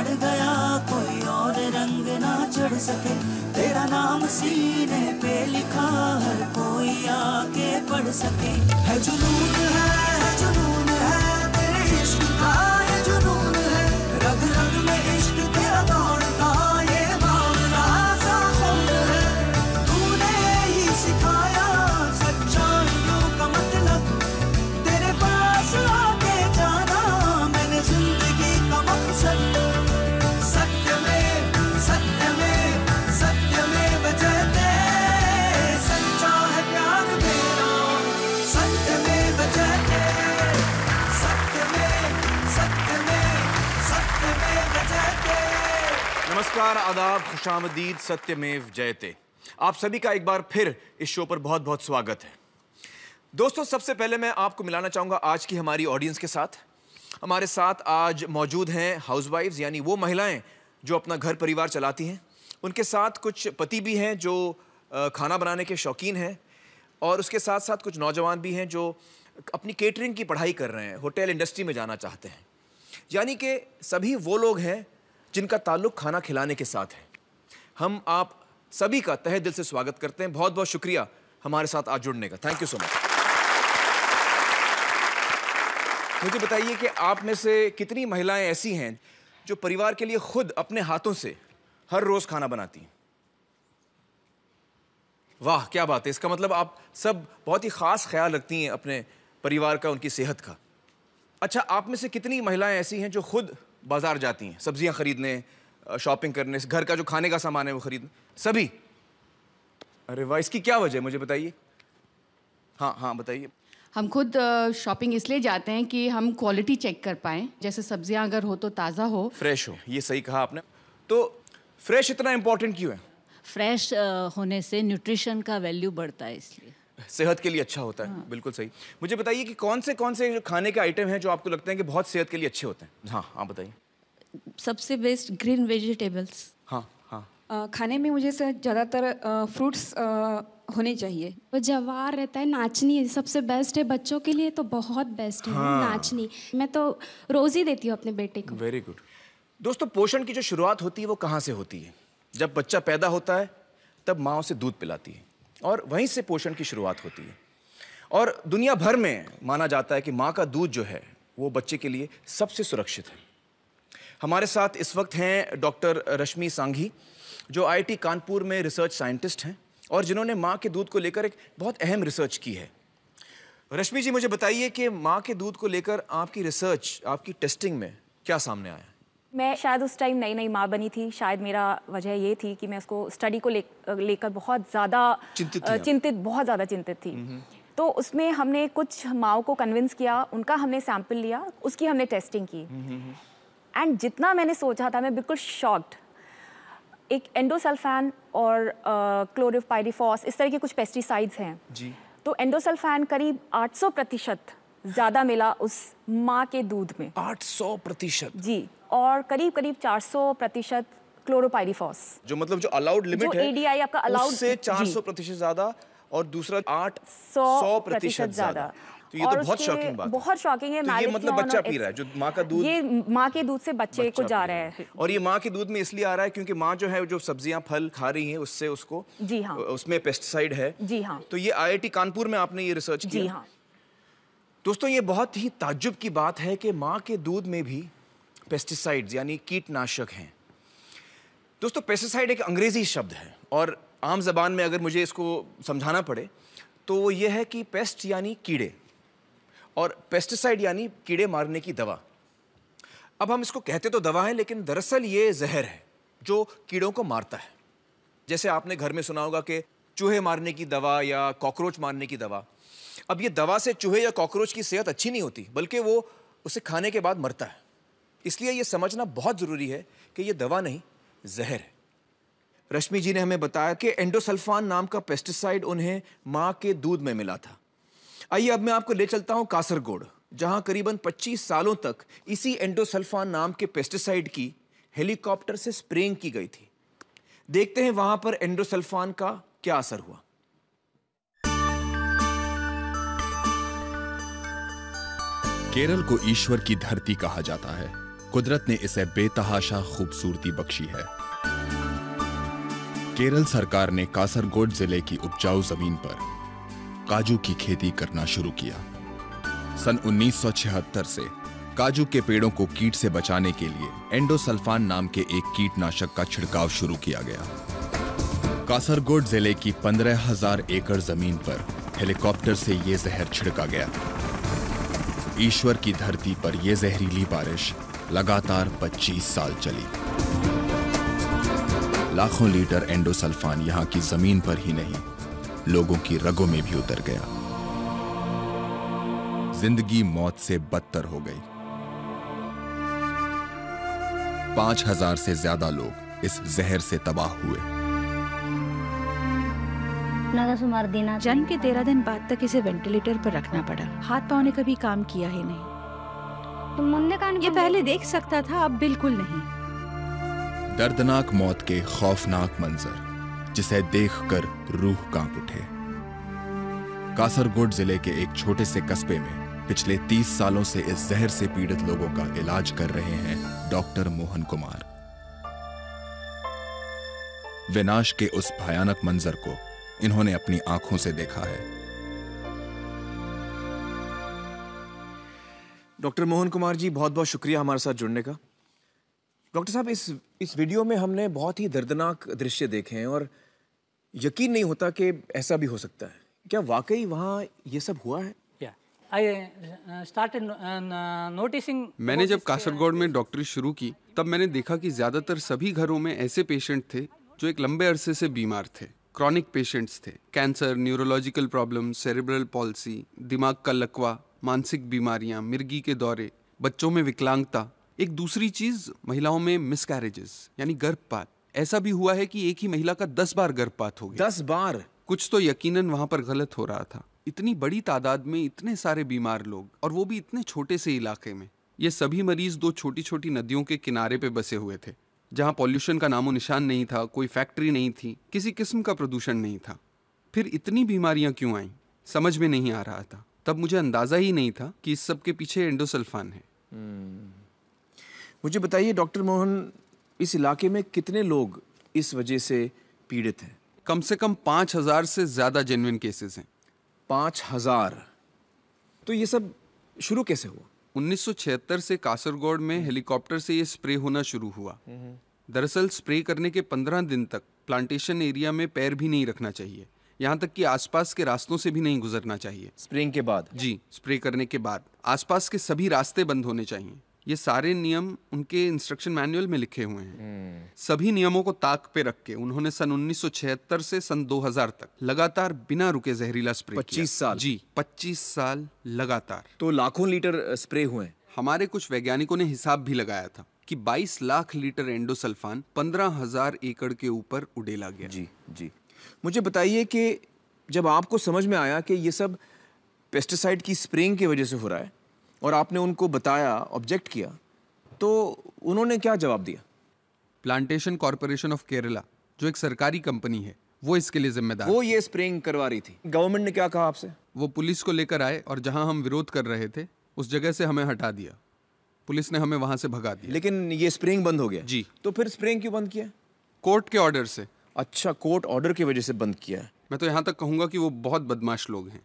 बढ़ गया, कोई और रंग ना चढ़ सके, तेरा नाम सीने पे लिखा, हर कोई आके पढ़ सके। है जुनून है तेरे इश्क का, ये जुनून है, रग रग में इश्क तेरा दौड़ता, ये भावना सा खून है। तूने ही सिखाया सच्चाइयों का मतलब, तेरे पास आके जाना मैंने जिंदगी का मकसद। सत्यमेव सत्यमेव सत्यमेव जयते, सच्चा है प्यार मेरा, सत्यमेव जयते, सत्यमेव सत्यमेव सत्यमेव जयते। नमस्कार, आदाब, खुशामदीद, सत्यमेव जयते। आप सभी का एक बार फिर इस शो पर बहुत बहुत स्वागत है। दोस्तों, सबसे पहले मैं आपको मिलाना चाहूँगा आज की हमारी ऑडियंस के साथ। हमारे साथ आज मौजूद हैं हाउसवाइफ्स, यानी वो महिलाएं जो अपना घर परिवार चलाती हैं। उनके साथ कुछ पति भी हैं जो खाना बनाने के शौकीन हैं, और उसके साथ साथ कुछ नौजवान भी हैं जो अपनी केटरिंग की पढ़ाई कर रहे हैं, होटल इंडस्ट्री में जाना चाहते हैं। यानी कि सभी वो लोग हैं जिनका ताल्लुक खाना खिलाने के साथ है। हम आप सभी का तहे दिल से स्वागत करते हैं। बहुत बहुत शुक्रिया हमारे साथ आज जुड़ने का। Thank you so much. मुझे बताइए कि आप में से कितनी महिलाएं ऐसी हैं जो परिवार के लिए खुद अपने हाथों से हर रोज खाना बनाती हैं? वाह, क्या बात है। इसका मतलब आप सब बहुत ही खास ख्याल रखती हैं अपने परिवार का, उनकी सेहत का। अच्छा, आप में से कितनी महिलाएं ऐसी हैं जो खुद बाजार जाती हैं सब्जियां खरीदने, शॉपिंग करने, घर का जो खाने का सामान है वो खरीदने? सभी? अरे वाह, इसकी क्या वजह है, मुझे बताइए। हाँ, बताइए। हम खुद शॉपिंग इसलिए जाते हैं कि हम क्वालिटी चेक कर पाएँ। जैसे सब्जियां अगर हो तो ताज़ा हो, फ्रेश हो। ये सही कहा आपने। तो फ्रेश इतना इंपॉर्टेंट क्यों है? फ्रेश होने से न्यूट्रिशन का वैल्यू बढ़ता है, इसलिए सेहत के लिए अच्छा होता है। हाँ। बिल्कुल सही। मुझे बताइए कि कौन से खाने के आइटम हैं जो आपको लगते हैं कि बहुत सेहत के लिए अच्छे होते हैं? हाँ, आप बताइए। सबसे बेस्ट ग्रीन वेजिटेबल्स। हाँ। खाने में मुझे ज़्यादातर फ्रूट्स होने चाहिए। वो जवार रहता है, नाचनी सबसे बेस्ट है बच्चों के लिए, तो बहुत बेस्ट है। हाँ। नाचनी मैं तो रोज़ ही देती हूँ अपने बेटे को। Very good. दोस्तों, पोषण की जो शुरुआत होती है वो कहाँ से होती है? जब बच्चा पैदा होता है तब माँ उसे दूध पिलाती है, और वहीं से पोषण की शुरुआत होती है। और दुनिया भर में माना जाता है कि माँ का दूध जो है वो बच्चे के लिए सबसे सुरक्षित है। हमारे साथ इस वक्त हैं डॉक्टर रश्मि सांघी, जो IIT कानपुर में रिसर्च साइंटिस्ट हैं और जिन्होंने माँ के दूध को लेकर एक बहुत अहम रिसर्च की है। रश्मि जी, मुझे बताइए कि माँ के दूध को लेकर आपकी रिसर्च, आपकी टेस्टिंग में क्या सामने आया? मैं शायद उस टाइम नई नई माँ बनी थी। शायद मेरा वजह ये थी कि मैं उसको स्टडी को लेकर बहुत ज़्यादा बहुत ज़्यादा चिंतित थी। तो उसमें हमने कुछ माँओं को कन्विंस किया, उनका हमने सैंपल लिया, उसकी हमने टेस्टिंग की। एंड जितना मैंने सोचा था, मैं बिल्कुल शॉक्ड। एक एंडोसल्फान और क्लोरोपाइरीफॉस, इस तरह के कुछ पेस्टिसाइड्स हैं जी। तो एंडोसल्फान करीब 800% ज़्यादा मिला उस माँ के दूध में। 800% जी। और करीब 400% क्लोरोपाइरीफॉस, जो मतलब जो अलाउड लिमिट है, ADI आपका अलाउड उससे 400% ज़्यादा, और दूसरा 800% ज़्यादा। तो ये तो बहुत शॉकिंग बात है। बहुत शॉकिंग है। तो ये मतलब बच्चा पी रहा है, जो माँ का दूध, ये माँ के दूध से बच्चे को जा रहा है। और ये माँ के दूध में इसलिए आ रहा है क्योंकि माँ जो है, जो सब्जियां फल खा रही हैं, उससे उसको, जी हाँ, उसमें पेस्टिसाइड है। जी हाँ। तो ये IIT कानपुर में आपने ये रिसर्च की? जी हाँ। दोस्तों, ये बहुत ही ताज्जुब की बात है कि माँ के दूध में भी पेस्टिसाइड्स यानी कीटनाशक हैं। दोस्तों, पेस्टिसाइड एक अंग्रेजी शब्द है, और आम जबान में अगर मुझे इसको समझाना पड़े तो वो ये है कि पेस्ट यानी कीड़े, और पेस्टिसाइड यानी कीड़े मारने की दवा। अब हम इसको कहते तो दवा है, लेकिन दरअसल ये जहर है जो कीड़ों को मारता है। जैसे आपने घर में सुना होगा कि चूहे मारने की दवा या कॉकरोच मारने की दवा। अब ये दवा से चूहे या कॉकरोच की सेहत अच्छी नहीं होती, बल्कि वो उसे खाने के बाद मरता है। इसलिए ये समझना बहुत ज़रूरी है कि ये दवा नहीं, जहर है। रश्मि जी ने हमें बताया कि एंडोसल्फान नाम का पेस्टिसाइड उन्हें माँ के दूध में मिला था। आइए अब मैं आपको ले चलता हूँ कासरगोड, जहाँ करीबन 25 सालों तक इसी एंडोसल्फान नाम के पेस्टिसाइड की हेलीकॉप्टर से स्प्रेइंग की गई थी। देखते हैं वहां पर एंडोसल्फान का क्या असर हुआ। केरल को ईश्वर की धरती कहा जाता है। कुदरत ने इसे बेतहाशा खूबसूरती बख्शी है। केरल सरकार ने कासरगोड जिले की उपजाऊ जमीन पर काजू की खेती करना शुरू किया। सन 1976 से काजू के पेड़ों को कीट से बचाने के लिए एंडोसल्फान नाम के एक कीटनाशक का छिड़काव शुरू किया गया। कासरगोड जिले की 15,000 एकड़ जमीन पर हेलीकॉप्टर से यह जहर छिड़का गया। ईश्वर की धरती पर यह जहरीली बारिश लगातार 25 साल चली। लाखों लीटर एंडोसल्फान यहां की जमीन पर ही नहीं, लोगों की रगों में भी उतर गया। जिंदगी मौत से बदतर हो गई। 5,000 से ज्यादा लोग इस जहर से तबाह हुए। जन्म के 13 दिन बाद तक इसे वेंटिलेटर पर रखना पड़ा। हाथ पांव ने कभी काम किया ही नहीं। ये पहले देख सकता था, अब बिल्कुल नहीं। दर्दनाक मौत के खौफनाक मंजर जिसे देखकर रूह कांप उठे। कासरगोड जिले के एक छोटे से कस्बे में पिछले 30 सालों से इस जहर से पीड़ित लोगों का इलाज कर रहे हैं डॉक्टर मोहन कुमार। विनाश के उस भयानक मंजर को इन्होंने अपनी आंखों से देखा है। डॉक्टर मोहन कुमार जी, बहुत बहुत शुक्रिया हमारे साथ जुड़ने का। डॉक्टर साहब, इस वीडियो में हमने बहुत ही दर्दनाक दृश्य देखे हैं और यकीन नहीं होता कि ऐसा भी हो सकता है। क्या वाकई वहाँ ये सब हुआ है? मैंने जब कासरगोड में डॉक्टरी शुरू की तब मैंने देखा कि ज्यादातर सभी घरों में ऐसे पेशेंट थे जो एक लंबे अरसे से बीमार थे। क्रॉनिक पेशेंट्स थे। Cancer, neurological problem, cerebral palsy, दिमाग का लकवा, मानसिक बीमारियां, मिर्गी के दौरे, बच्चों में विकलांगता। एक दूसरी चीज, महिलाओं में मिसकैरेजेस यानी गर्भपात। ऐसा भी हुआ है कि एक ही महिला का 10 बार गर्भपात हो गया। 10 बार? कुछ तो यकीनन वहां पर गलत हो रहा था। इतनी बड़ी तादाद में इतने सारे बीमार लोग, और वो भी इतने छोटे से इलाके में। ये सभी मरीज 2 छोटी छोटी नदियों के किनारे पे बसे हुए थे, जहां पॉल्यूशन का नामो निशान नहीं था, कोई फैक्ट्री नहीं थी, किसी किस्म का प्रदूषण नहीं था। फिर इतनी बीमारियां क्यों आईं, समझ में नहीं आ रहा था। तब मुझे अंदाजा ही नहीं था कि इस सब के पीछे एंडोसल्फान है। मुझे बताइए डॉक्टर मोहन, इस इलाके में कितने लोग इस वजह से पीड़ित हैं? कम से कम 5,000 से ज्यादा जेन्युइन केसेस हैं। 5,000? तो ये सब शुरू कैसे हुआ? 1976 से कासरगोड में हेलीकॉप्टर से ये स्प्रे होना शुरू हुआ। दरअसल स्प्रे करने के 15 दिन तक प्लांटेशन एरिया में पैर भी नहीं रखना चाहिए, यहाँ तक कि आसपास के रास्तों से भी नहीं गुजरना चाहिए। स्प्रेइंग के बाद? जी, स्प्रे करने के बाद आसपास के सभी रास्ते बंद होने चाहिए। ये सारे नियम उनके इंस्ट्रक्शन मैनुअल में लिखे हुए हैं। सभी नियमों को ताक पे रख के उन्होंने सन 1976 से सन 2000 तक लगातार बिना रुके जहरीला स्प्रे 25 साल? जी, 25 साल लगातार। तो लाखों लीटर स्प्रे हुए। हमारे कुछ वैज्ञानिकों ने हिसाब भी लगाया था कि 22 लाख लीटर एंडोसल्फान 15,000 एकड़ के ऊपर उड़ेला गया। जी जी। मुझे बताइए कि जब आपको समझ में आया कि ये सब पेस्टिसाइड की स्प्रेइंग की वजह से हो रहा है और आपने उनको बताया, ऑब्जेक्ट किया, तो उन्होंने क्या जवाब दिया? प्लांटेशन कॉर्पोरेशन ऑफ केरला, जो एक सरकारी कंपनी है, वो इसके लिए जिम्मेदार। वो ये स्प्रेइंग करवा रही थी। गवर्नमेंट ने क्या कहा आपसे? वो पुलिस को लेकर आए और जहां हम विरोध कर रहे थे उस जगह से हमें हटा दिया। पुलिस ने हमें वहां से भगा दिया। लेकिन ये स्प्रेइंग बंद हो गया? जी। तो फिर स्प्रेइंग क्यों बंद किया? कोर्ट के ऑर्डर से। अच्छा, कोर्ट ऑर्डर की वजह से बंद किया है। मैं तो यहाँ तक कहूँगा कि वो बहुत बदमाश लोग हैं।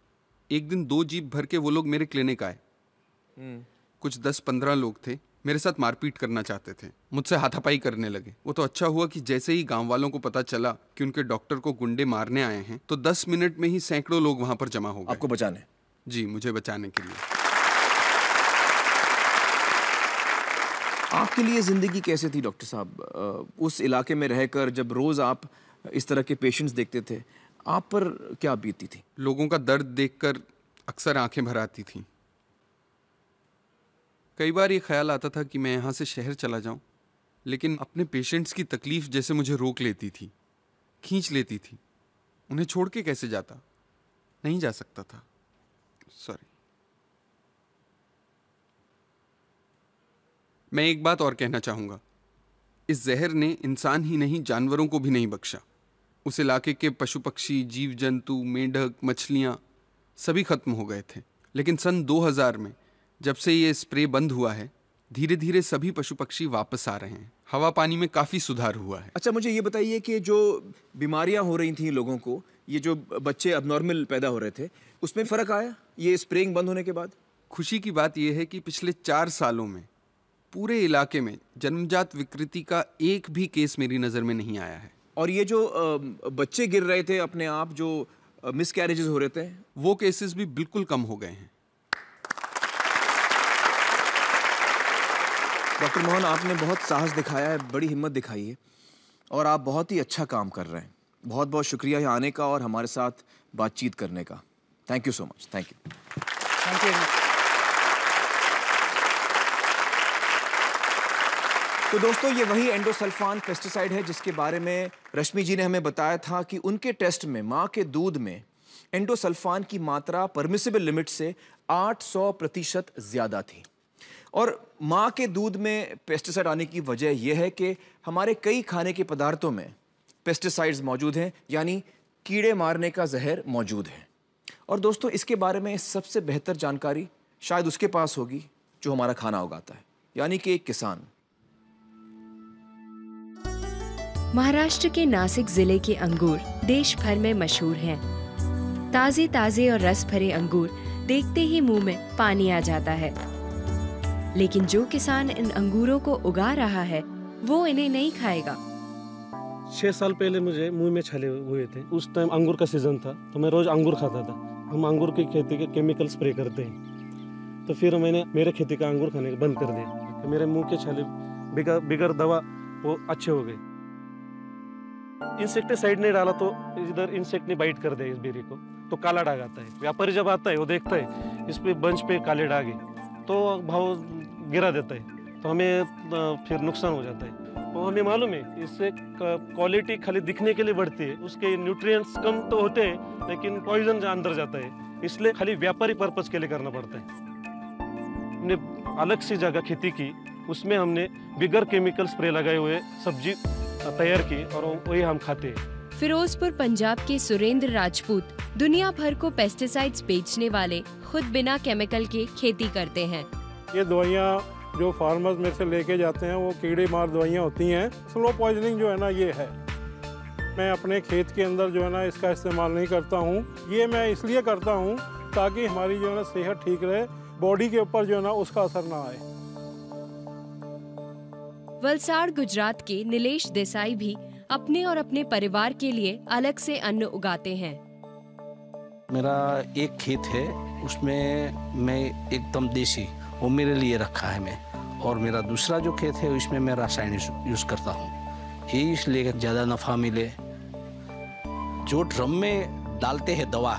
एक दिन 2 जीप भर के वो लोग मेरे क्लिनिक आए। कुछ 10-15 लोग थे, मेरे साथ मारपीट करना चाहते थे, मुझसे हाथापाई करने लगे। वो तो अच्छा हुआ कि जैसे ही गांव वालों को पता चला कि उनके डॉक्टर को गुंडे मारने आए हैं, तो 10 मिनट में ही सैकड़ों लोग वहां पर जमा हो गए। आपको बचाने? जी, मुझे बचाने के लिए। आपके लिए जिंदगी कैसे थी डॉक्टर साहब? उस इलाके में रहकर जब रोज आप इस तरह के पेशेंट्स देखते थे, आप पर क्या बीतती थी? लोगों का दर्द देखकर अक्सर आंखें भर आती थीं। कई बार ये ख्याल आता था कि मैं यहाँ से शहर चला जाऊं, लेकिन अपने पेशेंट्स की तकलीफ जैसे मुझे रोक लेती थी, खींच लेती थी। उन्हें छोड़ के कैसे जाता? नहीं जा सकता था। सॉरी। मैं एक बात और कहना चाहूँगा। इस जहर ने इंसान ही नहीं, जानवरों को भी नहीं बख्शा। उस इलाके के पशु पक्षी, जीव जंतु, मेंढक, मछलियाँ सभी खत्म हो गए थे। लेकिन सन 2000 में जब से ये स्प्रे बंद हुआ है, धीरे धीरे सभी पशु पक्षी वापस आ रहे हैं। हवा पानी में काफ़ी सुधार हुआ है। अच्छा, मुझे ये बताइए कि जो बीमारियां हो रही थी लोगों को, ये जो बच्चे अबनॉर्मल पैदा हो रहे थे, उसमें फ़र्क आया ये स्प्रेइंग बंद होने के बाद? खुशी की बात यह है कि पिछले 4 सालों में पूरे इलाके में जन्मजात विकृति का एक भी केस मेरी नज़र में नहीं आया है। और ये जो बच्चे गिर रहे थे अपने आप, जो मिसकैरेजेस हो रहे थे, वो केसेस भी बिल्कुल कम हो गए हैं। डॉक्टर मोहन, आपने बहुत साहस दिखाया है, बड़ी हिम्मत दिखाई है और आप बहुत ही अच्छा काम कर रहे हैं। बहुत बहुत शुक्रिया यहाँ आने का और हमारे साथ बातचीत करने का। Thank you so much. Thank you. Thank you. तो दोस्तों, ये वही एंडोसल्फान पेस्टिसाइड है जिसके बारे में रश्मि जी ने हमें बताया था कि उनके टेस्ट में माँ के दूध में एंडोसल्फान की मात्रा परमिसिबल लिमिट से 800% ज़्यादा थी। और माँ के दूध में पेस्टिसाइड आने की वजह यह है कि हमारे कई खाने के पदार्थों में पेस्टिसाइड्स मौजूद हैं, यानी कीड़े मारने का जहर मौजूद है। और दोस्तों, इसके बारे में सबसे बेहतर जानकारी शायद उसके पास होगी जो हमारा खाना उगाता है, यानी कि एक किसान। महाराष्ट्र के नासिक जिले के अंगूर देश भर में मशहूर हैं। ताजे ताजे और रस भरे अंगूर देखते ही मुंह में पानी आ जाता है। लेकिन जो किसान इन अंगूरों को उगा रहा है वो इन्हें नहीं खाएगा। 6 साल पहले मुझे मुंह में छाले हुए थे। उस टाइम अंगूर का सीजन था, तो मैं रोज अंगूर खाता था। हम अंगूर की खेती के केमिकल स्प्रे करते हैं, तो फिर मैंने मेरे खेती का अंगूर खाने बंद कर दिया। तो मेरे मुंह के छाले बिगर दवा वो अच्छे हो गए। इंसेक्टिसाइड नहीं डाला तो इधर इंसेक्ट ने बाइट कर दिया इस बेरी को, तो काला दाग आता है। व्यापारी जब आता है वो देखता है इस पे बंच पे काले दाग है, तो भाव गिरा देता है, तो हमें फिर नुकसान हो जाता है। और हमें मालूम है इससे क्वालिटी खाली दिखने के लिए बढ़ती है, उसके न्यूट्रिएंट्स कम तो होते हैं लेकिन पॉइजन अंदर जाता है, इसलिए खाली व्यापारी पर्पस के लिए करना पड़ता है। हमने अलग सी जगह खेती की, उसमें हमने बिगर केमिकल स्प्रे लगाए हुए सब्जी तैयार की और वही हम खाते हैं। फिरोजपुर पंजाब के सुरेंद्र राजपूत दुनिया भर को पेस्टिसाइड्स बेचने वाले खुद बिना केमिकल के खेती करते हैं। ये दवाइयाँ जो फार्मर्स में से लेके जाते हैं वो कीड़े मार दवाइयाँ होती हैं। स्लो पॉइजनिंग जो है ना, ये है। मैं अपने खेत के अंदर जो है ना इसका इस्तेमाल नहीं करता हूँ। ये मैं इसलिए करता हूँ ताकि हमारी जो है ना सेहत ठीक रहे, बॉडी के ऊपर जो है ना उसका असर ना आए। वलसाड़ गुजरात के नीलेश देसाई भी अपने और अपने परिवार के लिए अलग से अन्न उगाते हैं। मेरा एक खेत है, उसमें मैं एकदम देसी वो मेरे लिए रखा है मैं, और मेरा दूसरा जो खेत है उसमें मैं रासायनिक यूज करता हूँ। ये इसलिए ज़्यादा नफा मिले। जो ड्रम में डालते हैं दवा,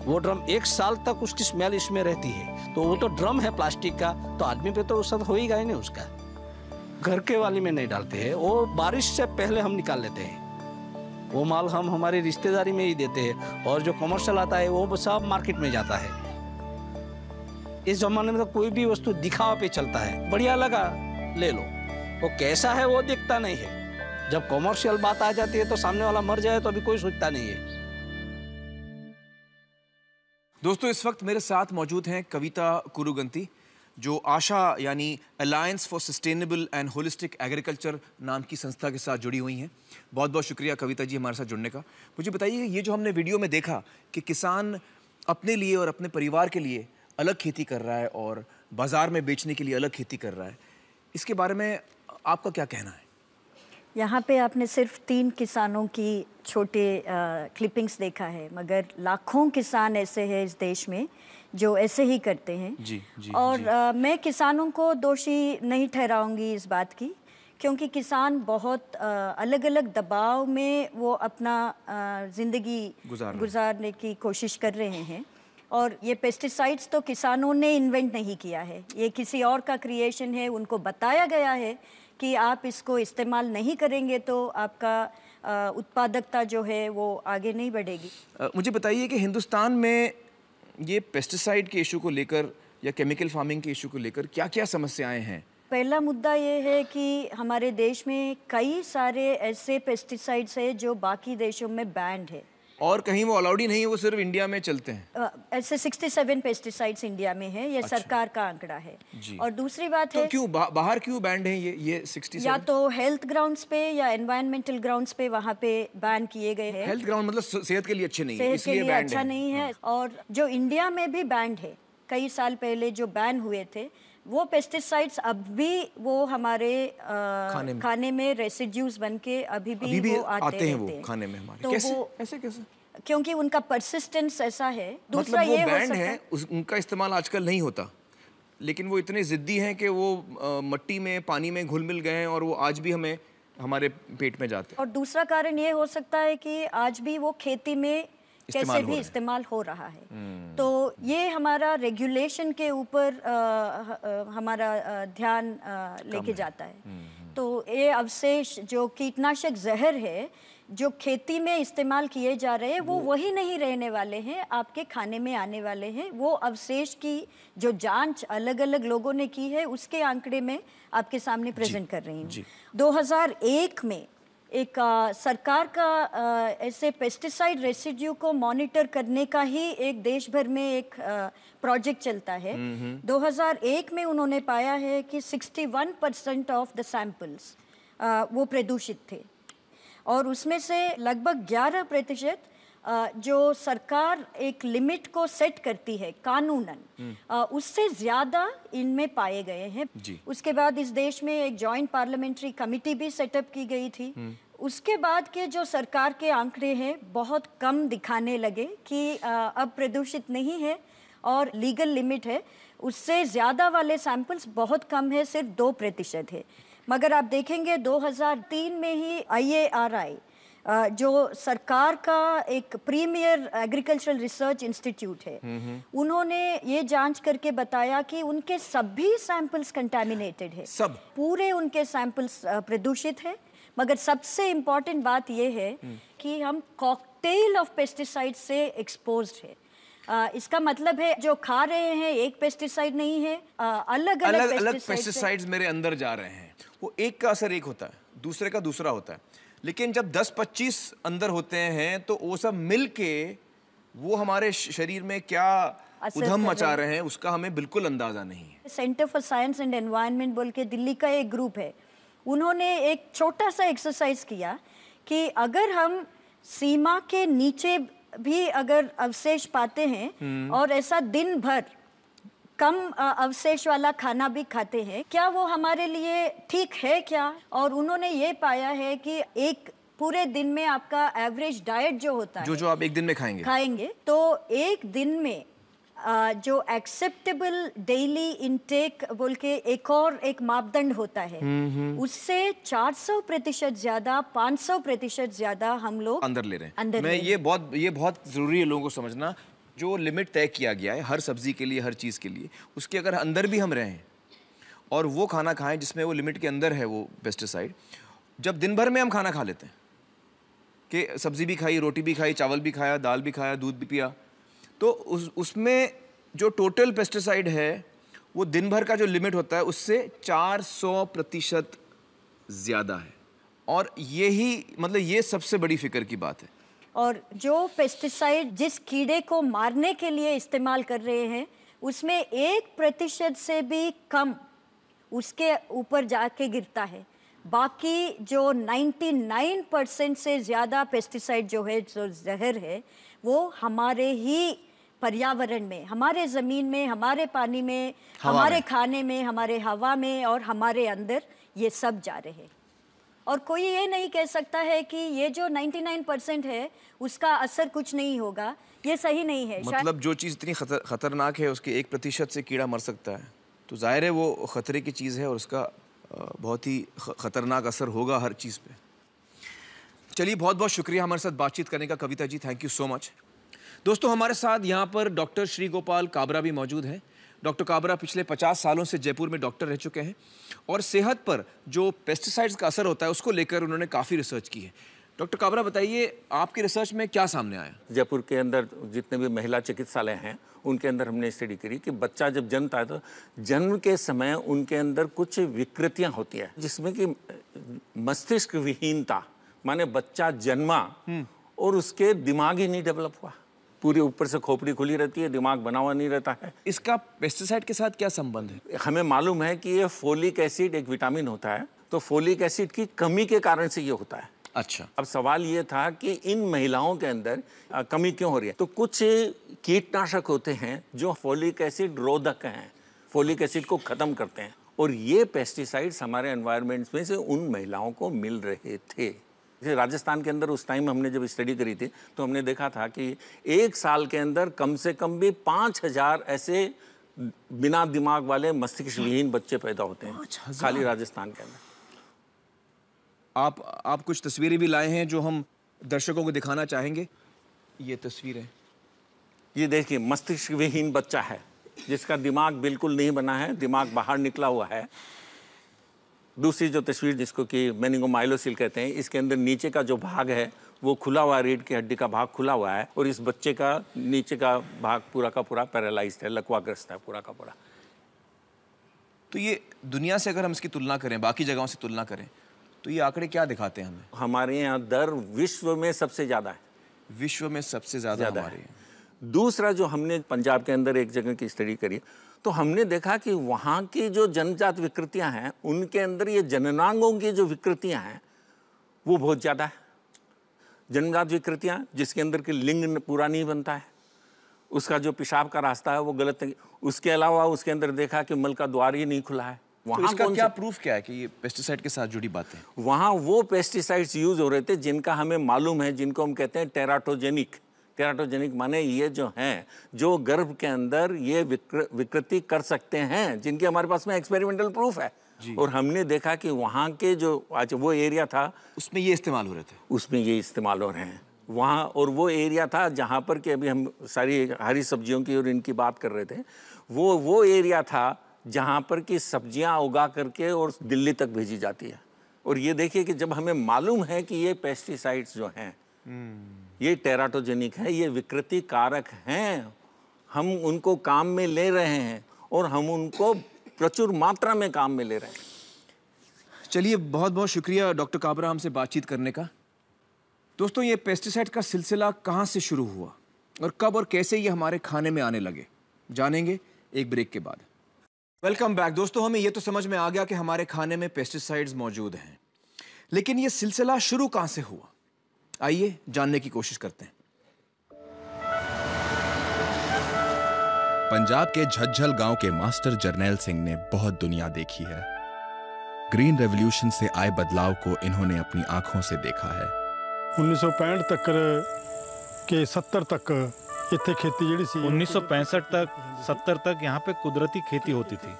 वो ड्रम 1 साल तक उसकी स्मेल इसमें रहती है, तो वो तो ड्रम है प्लास्टिक का, तो आदमी पे तो असर होएगा ही नहीं उसका। घर के वाली में नहीं डालते हैं, वो बारिश से पहले हम निकाल लेते हैं। वो माल हम हमारी रिश्तेदारी में ही देते हैं, और जो कमर्शियल आता है वो सब मार्केट में जाता है। इस जमाने में तो कोई भी वस्तु दिखावा पे चलता है, बढ़िया लगा ले लो, वो कैसा है वो दिखता नहीं है। जब कमर्शियल बात आ जाती है तो सामने वाला मर जाए तो अभी कोई सोचता नहीं है। दोस्तों, इस वक्त मेरे साथ मौजूद हैं कविता कुरुगंती, जो आशा यानी alliance for sustainable and holistic agriculture नाम की संस्था के साथ जुड़ी हुई हैं। बहुत बहुत शुक्रिया कविता जी हमारे साथ जुड़ने का। मुझे बताइए, ये जो हमने वीडियो में देखा कि किसान अपने लिए और अपने परिवार के लिए अलग खेती कर रहा है और बाज़ार में बेचने के लिए अलग खेती कर रहा है, इसके बारे में आपका क्या कहना है? यहाँ पे आपने सिर्फ 3 किसानों की छोटे क्लिपिंग्स देखा है, मगर लाखों किसान ऐसे हैं इस देश में जो ऐसे ही करते हैं। जी, और जी। मैं किसानों को दोषी नहीं ठहराऊंगी इस बात की, क्योंकि किसान बहुत अलग अलग दबाव में वो अपना ज़िंदगी गुजारने की कोशिश कर रहे हैं। और ये पेस्टिसाइड्स तो किसानों ने इन्वेंट नहीं किया है, ये किसी और का क्रिएशन है। उनको बताया गया है कि आप इसको इस्तेमाल नहीं करेंगे तो आपका उत्पादकता जो है वो आगे नहीं बढ़ेगी। मुझे बताइए कि हिंदुस्तान में ये पेस्टिसाइड के इशू को लेकर या केमिकल फार्मिंग के इशू को लेकर क्या क्या समस्याएं हैं? पहला मुद्दा ये है कि हमारे देश में कई सारे ऐसे पेस्टिसाइड्स हैं जो बाकी देशों में बैंड है। और कहीं वो अलाउड ही नहीं है, वो सिर्फ इंडिया में चलते हैं? ऐसे 67 पेस्टिसाइड्स इंडिया में है, ये सरकार का आंकड़ा है। और दूसरी बात तो है क्यों बाहर क्यों बैंड है ये 67? या तो हेल्थ ग्राउंड्स पे या एनवायरमेंटल ग्राउंड्स पे वहाँ पे बैन किए गए हैं। हेल्थ ग्राउंड मतलब सेहत के लिए अच्छे नहीं है, सेहत के इसलिए लिए बैंड अच्छा नहीं है। और जो इंडिया में भी बैंड है, कई साल पहले जो बैन हुए थे, वो पेस्टिसाइड्स अब भी वो हमारे खाने में रेसिड्यूज बन के अभी भी वो आते हैं वो खाने में हमारे। तो कैसे? वो ऐसे कैसे? क्योंकि उनका परसिस्टेंस ऐसा है। दूसरा मतलब वो ये हो बैंड सकता है, उनका इस्तेमाल आजकल नहीं होता, लेकिन वो इतने जिद्दी हैं कि वो मट्टी में पानी में घुल मिल गए हैं और वो आज भी हमें हमारे पेट में जाते हैं। और दूसरा कारण ये हो सकता है कि आज भी वो खेती में कैसे भी इस्तेमाल हो रहा है। तो ये हमारा रेगुलेशन के ऊपर हमारा ध्यान लेके जाता है। तो ये अवशेष जो कीटनाशक जहर है जो खेती में इस्तेमाल किए जा रहे हैं, वो वही नहीं रहने वाले हैं, आपके खाने में आने वाले हैं। वो अवशेष की जो जांच अलग अलग लोगों ने की है, उसके आंकड़े में आपके सामने प्रेजेंट कर रही हूँ। 2001 में एक सरकार का ऐसे पेस्टिसाइड रेसिड्यू को मॉनिटर करने का ही एक देश भर में एक प्रोजेक्ट चलता है। 2001 में उन्होंने पाया है कि 61% ऑफ द सैंपल्स वो प्रदूषित थे और उसमें से लगभग 11% जो सरकार एक लिमिट को सेट करती है कानूनन, उससे ज्यादा इनमें पाए गए हैं। उसके बाद इस देश में एक जॉइंट पार्लियामेंट्री कमिटी भी सेटअप की गई थी। उसके बाद के जो सरकार के आंकड़े हैं बहुत कम दिखाने लगे कि अब प्रदूषित नहीं है और लीगल लिमिट है। उससे ज़्यादा वाले सैंपल्स बहुत कम है, सिर्फ 2% है। मगर आप देखेंगे 2003 में ही IARI जो सरकार का एक प्रीमियर एग्रीकल्चरल रिसर्च इंस्टीट्यूट है, उन्होंने ये जांच करके बताया कि उनके सभी सैंपल्स कंटामिनेटेड है, सब पूरे उनके सैंपल्स प्रदूषित है। मगर सबसे इम्पॉर्टेंट बात ये है कि हम कॉकटेल ऑफ पेस्टिसाइड से एक्सपोज्ड है। इसका मतलब है जो खा रहे हैं एक पेस्टिसाइड नहीं है, अलग अलग पेस्टिसाइड्स मेरे अंदर जा रहे हैं। वो एक का असर एक होता है, दूसरे का दूसरा होता है, लेकिन जब 10-25 अंदर होते हैं तो वो सब मिल के वो हमारे शरीर में क्या उधम मचा रहे हैं उसका हमें बिल्कुल अंदाजा नहीं है। Centre for science and environment बोल के दिल्ली का एक ग्रुप है, उन्होंने एक छोटा सा एक्सरसाइज किया कि अगर हम सीमा के नीचे भी अगर अवशेष पाते हैं और ऐसा दिन भर कम अवशेष वाला खाना भी खाते हैं, क्या वो हमारे लिए ठीक है क्या? और उन्होंने ये पाया है कि एक पूरे दिन में आपका एवरेज डाइट जो होता है, जो आप एक दिन में खाएंगे तो एक दिन में जो एक्सेप्टेबल डेली इनटेक बोल के एक मापदंड होता है, उससे 400% ज्यादा, 500% ज्यादा हम लोग अंदर ले रहे हैं। ये बहुत जरूरी है लोगों को समझना। जो लिमिट तय किया गया है हर सब्जी के लिए, हर चीज के लिए, उसके अगर अंदर भी हम रहें और वो खाना खाएं जिसमें वो लिमिट के अंदर है वो पेस्टिसाइड, जब दिन भर में हम खाना खा लेते हैं कि सब्जी भी खाई, रोटी भी खाई, चावल भी खाया, दाल भी खाया, दूध भी पिया, तो उसमें जो टोटल पेस्टिसाइड है वो दिन भर का जो लिमिट होता है उससे 400% ज़्यादा है। और यही मतलब ये सबसे बड़ी फिक्र की बात है। और जो पेस्टिसाइड जिस कीड़े को मारने के लिए इस्तेमाल कर रहे हैं उसमें 1% से भी कम उसके ऊपर जाके गिरता है। बाकी जो 99% से ज़्यादा पेस्टिसाइड जो है, जो जहर है, वो हमारे ही पर्यावरण में, हमारे ज़मीन में, हमारे पानी में, हमारे खाने में, हमारे हवा में और हमारे अंदर ये सब जा रहे हैं। और कोई ये नहीं कह सकता है कि ये जो 99% है उसका असर कुछ नहीं होगा, ये सही नहीं है। मतलब जो चीज़ इतनी खतरनाक है उसके 1% से कीड़ा मर सकता है, तो जाहिर है वो ख़तरे की चीज़ है और उसका बहुत ही ख़तरनाक असर होगा हर चीज़ पे। चलिए, बहुत बहुत शुक्रिया हमारे साथ बातचीत करने का Kavita ji, thank you so much. दोस्तों, हमारे साथ यहाँ पर डॉक्टर श्री गोपाल काबरा भी मौजूद हैं। डॉक्टर काबरा पिछले 50 सालों से जयपुर में डॉक्टर रह चुके हैं और सेहत पर जो पेस्टिसाइड्स का असर होता है उसको लेकर उन्होंने काफ़ी रिसर्च की है। डॉक्टर काबरा, बताइए आपकी रिसर्च में क्या सामने आया? जयपुर के अंदर जितने भी महिला चिकित्सालय हैं उनके अंदर हमने स्टडी करी कि बच्चा जब जन्मता है तो जन्म के समय उनके अंदर कुछ विकृतियां होती हैं, जिसमें कि मस्तिष्क विहीनता, माने बच्चा जन्मा और उसके दिमाग ही नहीं डेवलप हुआ। पूरे ऊपर से खोपड़ी खुली रहती है, दिमाग बना हुआ नहीं रहता है। इसका पेस्टिसाइड के साथ क्या संबंध है? हमें मालूम है कि ये फोलिक एसिड एक विटामिन होता है, तो फोलिक एसिड की कमी के कारण से ये होता है। अच्छा, अब सवाल ये था कि इन महिलाओं के अंदर कमी क्यों हो रही है? तो कुछ कीटनाशक होते हैं जो फोलिक एसिड रोधक हैं, फोलिक एसिड को खत्म करते हैं, और ये पेस्टिसाइड्स हमारे एनवायरनमेंट्स में से उन महिलाओं को मिल रहे थे। जैसे राजस्थान के अंदर उस टाइम हमने जब स्टडी करी थी तो हमने देखा था कि एक साल के अंदर कम से कम भी 5000 ऐसे बिना दिमाग वाले मस्तिष्क विहीन बच्चे पैदा होते हैं खाली राजस्थान के अंदर। आप कुछ तस्वीरें भी लाए हैं जो हम दर्शकों को दिखाना चाहेंगे। ये तस्वीर है, ये देखिए मस्तिष्क विहीन बच्चा है जिसका दिमाग बिल्कुल नहीं बना है, दिमाग बाहर निकला हुआ है। दूसरी जो तस्वीर जिसको कि मेनिंगोमाइलोसिल कहते हैं, इसके अंदर नीचे का जो भाग है वो खुला हुआ है, रीढ़ की हड्डी का भाग खुला हुआ है, और इस बच्चे का नीचे का भाग पूरा का पूरा पैरालाइज्ड है, लकवाग्रस्त है पूरा का पूरा। तो ये दुनिया से अगर हम इसकी तुलना करें, बाकी जगहों से तुलना करें, तो ये आंकड़े क्या दिखाते हैं हमें? हमारे यहाँ दर विश्व में सबसे ज़्यादा है। विश्व में सबसे ज़्यादा हमारे यहाँ। दूसरा जो हमने पंजाब के अंदर एक जगह की स्टडी करी तो हमने देखा कि वहाँ की जो जनजात विकृतियाँ हैं उनके अंदर ये जननांगों की जो विकृतियाँ हैं वो बहुत ज़्यादा है। जनजात विकृतियाँ जिसके अंदर कि लिंग पूरा नहीं बनता है, उसका जो पेशाब का रास्ता है वो गलत है, उसके अलावा उसके अंदर देखा कि मल का द्वार ही नहीं खुला है। तो इसका क्या प्रूफ क्या है कि ये पेस्टिसाइड के साथ जुड़ी बातें? वहाँ वो पेस्टिसाइड्स यूज हो रहे थे जिनका हमें मालूम है, जिनको हम कहते हैं टेराटोजेनिक। टेराटोजेनिक माने ये जो हैं जो गर्भ के अंदर ये विकृति कर सकते हैं, जिनके हमारे पास में एक्सपेरिमेंटल प्रूफ है। और हमने देखा कि वहाँ के जो आज वो एरिया था उसमें ये इस्तेमाल हो रहे थे, उसमें ये इस्तेमाल हो रहे हैं वहाँ। और वो एरिया था जहाँ पर कि अभी हम सारी हरी सब्जियों की और इनकी बात कर रहे थे, वो एरिया था जहाँ पर कि सब्जियाँ उगा करके और दिल्ली तक भेजी जाती है। और ये देखिए कि जब हमें मालूम है कि ये पेस्टिसाइड्स जो हैं ये टेराटोजेनिक है, ये विकृति कारक हैं, हम उनको काम में ले रहे हैं और हम उनको प्रचुर मात्रा में काम में ले रहे हैं। चलिए, बहुत बहुत शुक्रिया डॉक्टर काबरा हमसे बातचीत करने का। दोस्तों, ये पेस्टिसाइड का सिलसिला कहाँ से शुरू हुआ और कब और कैसे ये हमारे खाने में आने लगे, जानेंगे एक ब्रेक के बाद। वेलकम बैक दोस्तों। हमें ये तो समझ में आ गया कि हमारे खाने में पेस्टिसाइड्स मौजूद हैं, लेकिन ये सिलसिला शुरू कहाँ से हुआ, आइए जानने की कोशिश करते हैं। पंजाब के झज्जल गांव के मास्टर जरनैल सिंह ने बहुत दुनिया देखी है। ग्रीन रेवोल्यूशन से आए बदलाव को इन्होंने अपनी आंखों से देखा है। 1965 तक के 70 तक इतने खेती जड़ी सी 1965 तक 70 तक यहाँ पे कुदरती खेती होती थी।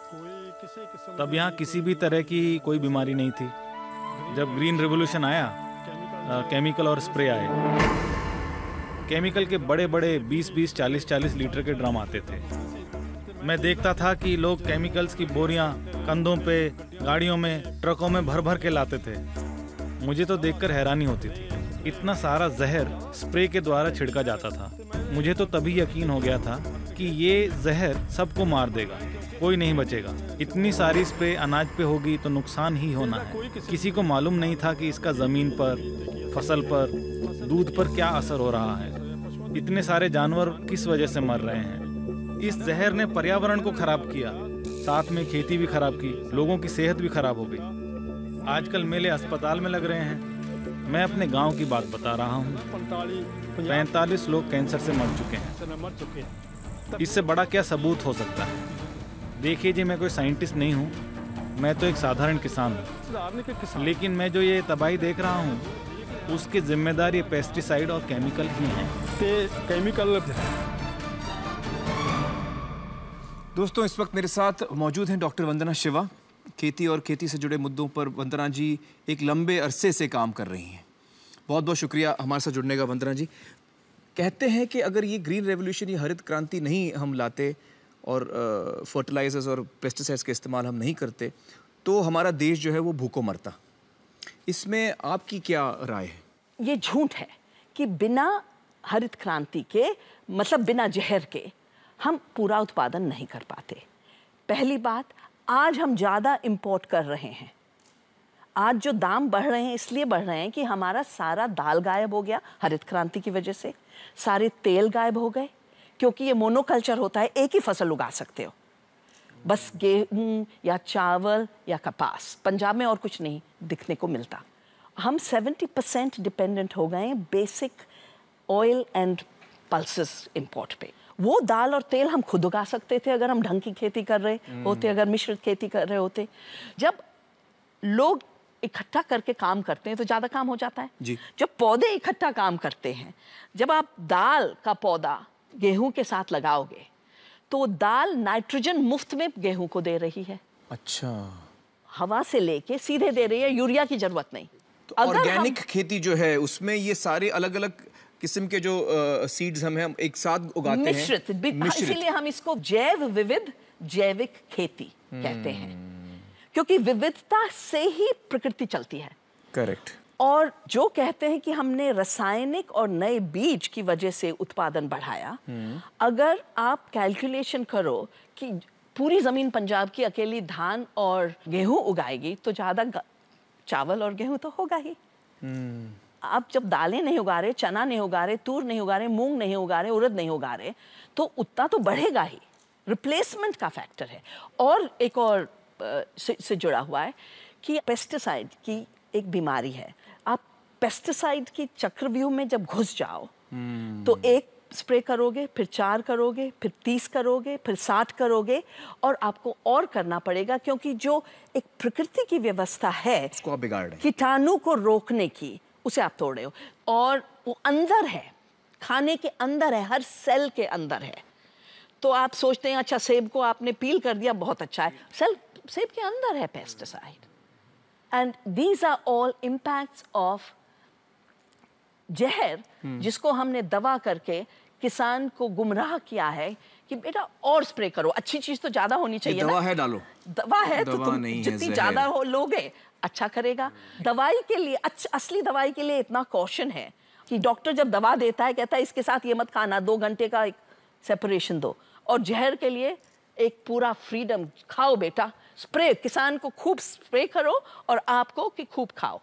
तब यहाँ किसी भी तरह की कोई बीमारी नहीं थी। जब ग्रीन रेवोल्यूशन आया, केमिकल और स्प्रे आए। केमिकल के बड़े बड़े 20-20, 40-40 लीटर के ड्रम आते थे। मैं देखता था कि लोग केमिकल्स की बोरियां कंधों पे, गाड़ियों में, ट्रकों में भर भर के लाते थे। मुझे तो देखकर हैरानी होती थी, इतना सारा जहर स्प्रे के द्वारा छिड़का जाता था। मुझे तो तभी यकीन हो गया था कि ये जहर सबको मार देगा, कोई नहीं बचेगा। इतनी सारी स्प्रे अनाज पे होगी तो नुकसान ही होना है। किसी को मालूम नहीं था कि इसका ज़मीन पर, फसल पर, दूध पर क्या असर हो रहा है। इतने सारे जानवर किस वजह से मर रहे हैं। इस जहर ने पर्यावरण को खराब किया, साथ में खेती भी खराब की, लोगों की सेहत भी खराब हो गई। आजकल मेले अस्पताल में लग रहे हैं। मैं अपने गांव की बात बता रहा हूँ। 45 लोग कैंसर से मर चुके हैं। इससे बड़ा क्या सबूत हो सकता है। देखिए जी, मैं कोई साइंटिस्ट नहीं हूँ, मैं तो एक साधारण किसान हूँ, लेकिन मैं जो ये तबाही देख रहा हूँ उसकी जिम्मेदार ये पेस्टिसाइड और केमिकल ही हैं। दोस्तों, इस वक्त मेरे साथ मौजूद हैं डॉक्टर वंदना शिवा। खेती और खेती से जुड़े मुद्दों पर वंदना जी एक लंबे अरसे से काम कर रही हैं। बहुत बहुत शुक्रिया हमारे साथ जुड़ने का वंदना जी। कहते हैं कि अगर ये ग्रीन रेवोल्यूशन, ये हरित क्रांति नहीं हम लाते और फर्टिलाइजर्स और पेस्टिसाइड्स का इस्तेमाल हम नहीं करते तो हमारा देश जो है वो भूखों मरता। इसमें आपकी क्या राय है? ये झूठ है कि बिना हरित क्रांति के, मतलब बिना जहर के, हम पूरा उत्पादन नहीं कर पाते। पहली बात, आज हम ज़्यादा इंपोर्ट कर रहे हैं। आज जो दाम बढ़ रहे हैं इसलिए बढ़ रहे हैं कि हमारा सारा दाल गायब हो गया हरित क्रांति की वजह से, सारे तेल गायब हो गए, क्योंकि ये मोनोकल्चर होता है, एक ही फसल उगा सकते हो, बस गेहूं या चावल या कपास। पंजाब में और कुछ नहीं दिखने को मिलता। हम 70% डिपेंडेंट हो गए basic oil and pulses import पे। वो दाल और तेल हम खुद उगा सकते थे अगर हम ढंग की खेती कर रहे होते, अगर मिश्रित खेती कर रहे होते। जब लोग इकट्ठा करके काम करते हैं तो ज़्यादा काम हो जाता है जी। जब पौधे इकट्ठा काम करते हैं, जब आप दाल का पौधा गेहूं के साथ लगाओगे तो दाल नाइट्रोजन मुफ्त में गेहूं को दे रही है। अच्छा, हवा से लेके सीधे दे रही है, यूरिया की जरूरत नहीं। तो ऑर्गेनिक खेती जो है उसमें ये सारे अलग अलग किस्म के जो सीड्स हम एक साथ उगाते हैं, मिश्रित। इसीलिए हम इसको जैव विविध जैविक खेती कहते हैं, क्योंकि विविधता से ही प्रकृति चलती है। करेक्ट। और जो कहते हैं कि हमने रासायनिक और नए बीज की वजह से उत्पादन बढ़ाया, अगर आप कैलकुलेशन करो कि पूरी जमीन पंजाब की अकेली धान और गेहूं उगाएगी तो ज्यादा चावल और गेहूं तो होगा ही। आप जब दालें नहीं उगा रहे, चना नहीं उगा रहे, तूर नहीं उगा रहे, मूंग नहीं उगा रहे, उड़द नहीं उगा रहे, तो उतना तो बढ़ेगा ही। रिप्लेसमेंट का फैक्टर है। और एक और से जुड़ा हुआ है कि पेस्टिसाइड की एक बीमारी है। आप पेस्टिसाइड की चक्रव्यूह में जब घुस जाओ तो एक स्प्रे करोगे, फिर 4 करोगे, फिर 30 करोगे, फिर 60 करोगे, और आपको और करना पड़ेगा, क्योंकि जो एक प्रकृति की व्यवस्था है उसको आप बिगाड़ रहे हैं। कीटाणु को रोकने की, उसे आप तोड़ रहे हो। और वो अंदर है, खाने के अंदर है, हर सेल के अंदर है। तो आप सोचते हैं अच्छा सेब को आपने पील कर दिया, बहुत अच्छा है, सेब के अंदर है pesticide. And these are all impacts of जहर, जिसको हमने दवा करके किसान को गुमराह किया है कि बेटा और स्प्रे करो, अच्छी चीज तो ज्यादा होनी चाहिए दवा ना? है डालो, दवा है तो तुम जितनी ज्यादा हो लोगे अच्छा करेगा। दवाई के लिए असली दवाई के लिए इतना कॉशन है कि डॉक्टर जब दवा देता है कहता है इसके साथ ये मत खाना, 2 घंटे का एक सेपरेशन दो। और जहर के लिए एक पूरा फ्रीडम, खाओ बेटा, स्प्रे, किसान को खूब स्प्रे करो और आपको कि खूब खाओ।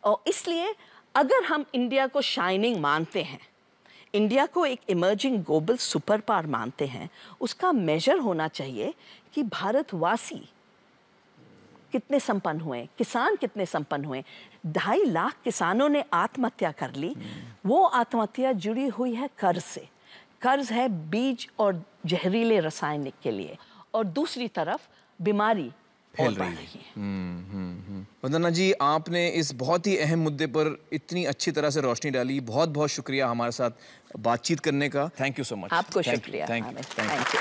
और इसलिए अगर हम इंडिया को शाइनिंग मानते हैं, इंडिया को एक इमर्जिंग ग्लोबल सुपर पावर मानते हैं, उसका मेजर होना चाहिए कि भारतवासी कितने संपन्न हुए, किसान कितने संपन्न हुए। 2.5 लाख किसानों ने आत्महत्या कर ली। वो आत्महत्या जुड़ी हुई है कर्ज से। कर्ज है बीज और जहरीले रासायनिक के लिए, और दूसरी तरफ बीमारी फैल रही है। वंदना जी, आपने इस बहुत ही अहम मुद्दे पर इतनी अच्छी तरह से रोशनी डाली। बहुत बहुत शुक्रिया हमारे साथ बातचीत करने का। Thank you so much. आपको शुक्रिया। Thank you.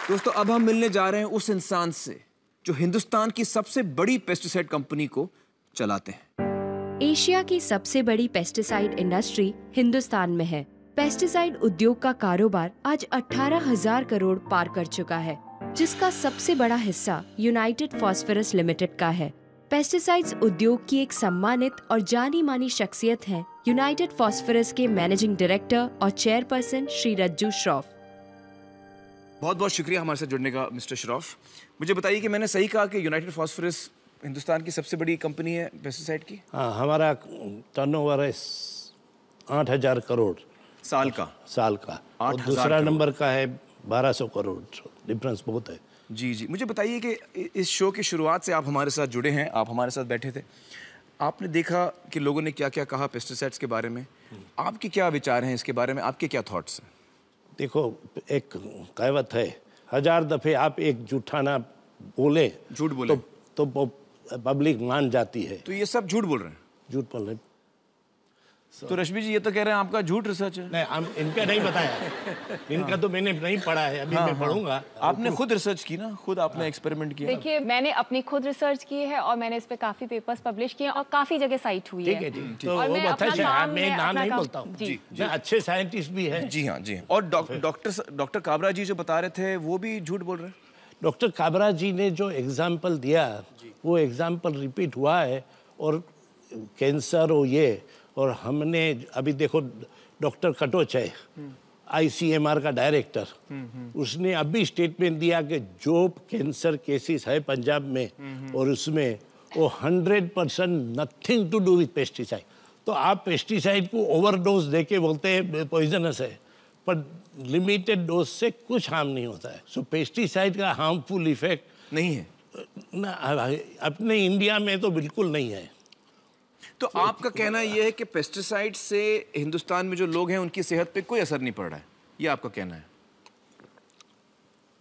दोस्तों, अब हम मिलने जा रहे हैं उस इंसान से जो हिंदुस्तान की सबसे बड़ी पेस्टिसाइड कंपनी को चलाते हैं। एशिया की सबसे बड़ी पेस्टिसाइड इंडस्ट्री हिंदुस्तान में है। पेस्टिसाइड उद्योग का कारोबार आज 18,000 करोड़ पार कर चुका है, जिसका सबसे बड़ा हिस्सा यूनाइटेड फॉस्फोरस लिमिटेड का है। पेस्टिसाइड्स उद्योग की एक सम्मानित और जानी मानी शख्सियत है यूनाइटेड फॉस्फोरस के मैनेजिंग डायरेक्टर और चेयरपर्सन श्री रज्जू श्रॉफ। बहुत बहुत शुक्रिया हमारे साथ जुड़ने का मिस्टर श्रॉफ। मुझे बताइए कि मैंने सही कहा कि यूनाइटेड फॉस्फोरस हिंदुस्तान की सबसे बड़ी कंपनी है पेस्टिसाइड की? हाँ, हमारा टर्नओवर है 8,000 करोड़ साल का और दूसरा नंबर का है 1,200 करोड़। डिफरेंस बहुत है। जी जी, मुझे बताइए कि इस शो की शुरुआत से आप हमारे साथ जुड़े हैं, आप हमारे साथ बैठे थे, आपने देखा कि लोगों ने क्या क्या कहा पेस्टिसाइड्स के बारे में। आपके क्या विचार हैं इसके बारे में, आपके क्या थॉट्स हैं? देखो, एक कहावत है, 1000 दफे आप एक झूठाना बोले, झूठ बोले तो पब्लिक मान जाती है। तो ये सब झूठ बोल रहे हैं? झूठ बोल रहे हैं। तो रश्मि जी ये तो कह रहे हैं आपका झूठ रिसर्च है। नहीं, इनका नहीं बताया, इनका तो मैंने नहीं पढ़ा है, अभी मैं पढ़ूंगा। आपने खुद रिसर्च की ना, खुद आपने एक्सपेरिमेंट किया? देखिए, मैंने अपनी खुद रिसर्च की है और मैंने इस पे काफी पेपर्स पब्लिश किए और काफी जगह साइट हुई है। ठीक है, तो वो मैं नाम नहीं बोलता हूँ जी, अच्छे साइंटिस्ट भी हैं। जी हाँ, जी हाँ। और डॉक्टर काबरा जी जो बता रहे थे वो भी झूठ बोल रहे हैं? डॉक्टर काबरा जी ने जो एग्जाम्पल दिया वो एग्जाम्पल रिपीट हुआ है, और कैंसर और ये, और हमने अभी देखो डॉक्टर कटोच है, ICMR का डायरेक्टर, उसने अभी स्टेटमेंट दिया कि जो कैंसर केसेस है पंजाब में और उसमें वो 100% nothing to do with pesticide. तो आप पेस्टिसाइड को ओवरडोज देके बोलते हैं पॉइजनस है, पर लिमिटेड डोज से कुछ हार्म नहीं होता है। सो पेस्टिसाइड का हार्मफुल इफेक्ट नहीं है ना अपने इंडिया में, तो बिल्कुल नहीं है। तो आपका कहना यह है कि पेस्टिसाइड से हिंदुस्तान में जो लोग हैं उनकी सेहत पे कोई असर नहीं पड़ रहा है, ये आपका कहना है?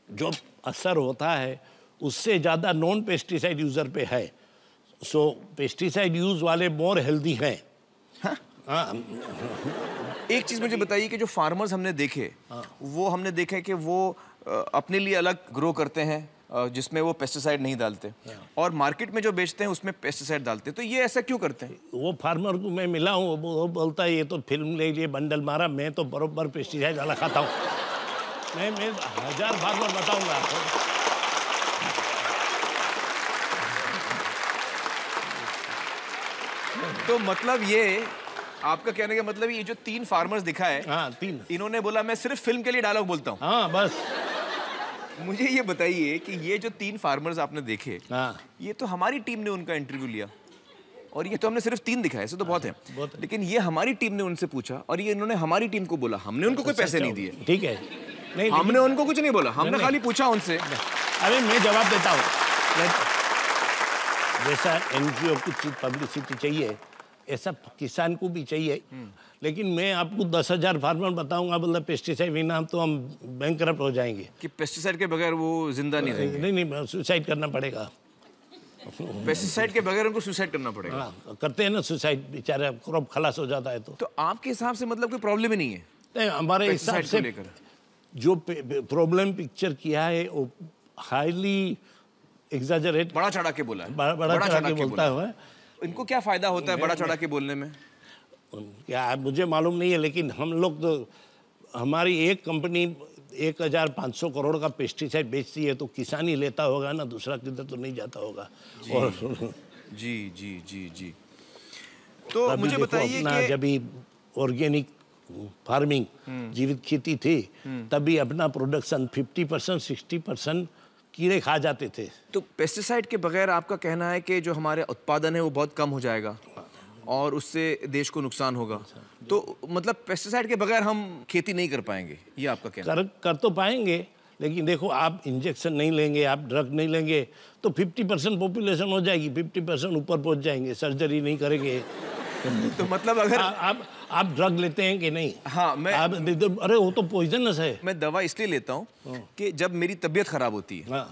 जो असर होता है उससे ज़्यादा नॉन पेस्टिसाइड यूज़र पे है। सो पेस्टिसाइड यूज वाले मोर हेल्दी हैं। हाँ। एक चीज़ मुझे बताइए कि जो फार्मर्स हमने देखे, वो हमने देखा कि वो अपने लिए अलग ग्रो करते हैं जिसमें वो पेस्टिसाइड नहीं डालते, और मार्केट में जो बेचते हैं उसमें पेस्टिसाइड डालते हैं। तो ये ऐसा क्यों करते हैं? वो फार्मर को मैं मिला हूँ, वो बोलता है ये तो फिल्म ले लिए बंडल मारा, मैं तो बराबर पेस्टिसाइड वाला खाता हूँ। मैं 1000 फार्मर बताऊंगा आपको। तो मतलब ये आपका कहने का मतलब ये जो 3 फार्मर्स दिखा है, हाँ 3, इन्होंने बोला मैं सिर्फ फिल्म के लिए डायलॉग बोलता हूँ। हाँ बस। मुझे ये बताइए कि ये जो 3 फार्मर्स आपने देखे, हाँ, ये तो हमारी टीम ने उनका इंटरव्यू लिया, और ये तो हमने सिर्फ 3 दिखाए, ऐसे तो बहुत है, लेकिन ये हमारी टीम ने उनसे पूछा और ये इन्होंने हमारी टीम को बोला। हमने उनको कोई पैसे नहीं दिए, ठीक है, नहीं हमने उनको कुछ नहीं बोला, हमने खाली पूछा उनसे। अरे मैं जवाब देता हूँ, जैसा NGO को पब्लिसिटी चाहिए ऐसा किसान को भी चाहिए, लेकिन मैं आपको 10,000 फार्मर बताऊंगा मतलब पेस्टिसाइड बिना तो हम बैंकरप्ट हो जाएंगे। कि पेस्टिसाइड के बगैर वो जिंदा नहीं रहेंगे? नहीं, सुसाइड करना पड़ेगा। पेस्टिसाइड के बगैर उनको सुसाइड करना पड़ेगा? हाँ, करते हैं ना सुसाइड, बेचारा क्रॉप खलास हो जाता है। तो आपके हिसाब से मतलब कोई प्रॉब्लम ही नहीं है? नहीं, हमारे हिसाब से जो प्रॉब्लम पिक्चर किया है वो हाईली एग्जैजरेट, बड़ा चढ़ा के बोला है, बड़ा चढ़ा के बोलता है। इनको क्या फायदा होता है बड़ा चढ़ा के बोलने में? क्या मुझे मालूम नहीं है, लेकिन हम लोग तो, हमारी एक कंपनी 1500 करोड़ का पेस्टिसाइड बेचती है, तो किसान ही लेता होगा ना, दूसरा किधर तो नहीं जाता होगा। और जी जी जी जी। तो मुझे बताइए कि जब भी ऑर्गेनिक फार्मिंग जीवित खेती थी, तभी अपना प्रोडक्शन 50% 60% कीड़े खा जाते थे। तो पेस्टिसाइड के बगैर आपका कहना है कि जो हमारे उत्पादन है वो बहुत कम हो जाएगा और उससे देश को नुकसान होगा। तो मतलब पेस्टिसाइड के बगैर हम खेती नहीं कर पाएंगे, ये आपका कहना? कर तो पाएंगे, लेकिन देखो आप इंजेक्शन नहीं लेंगे, आप ड्रग नहीं लेंगे, तो 50% पॉपुलेशन हो जाएगी, 50% ऊपर पहुंच जाएंगे, सर्जरी नहीं करेंगे। तो मतलब अगर आप ड्रग लेते हैं कि नहीं? हाँ, मैं अरे वो तो पॉइजनस है। मैं दवा इसलिए लेता हूँ कि जब मेरी तबीयत खराब होती है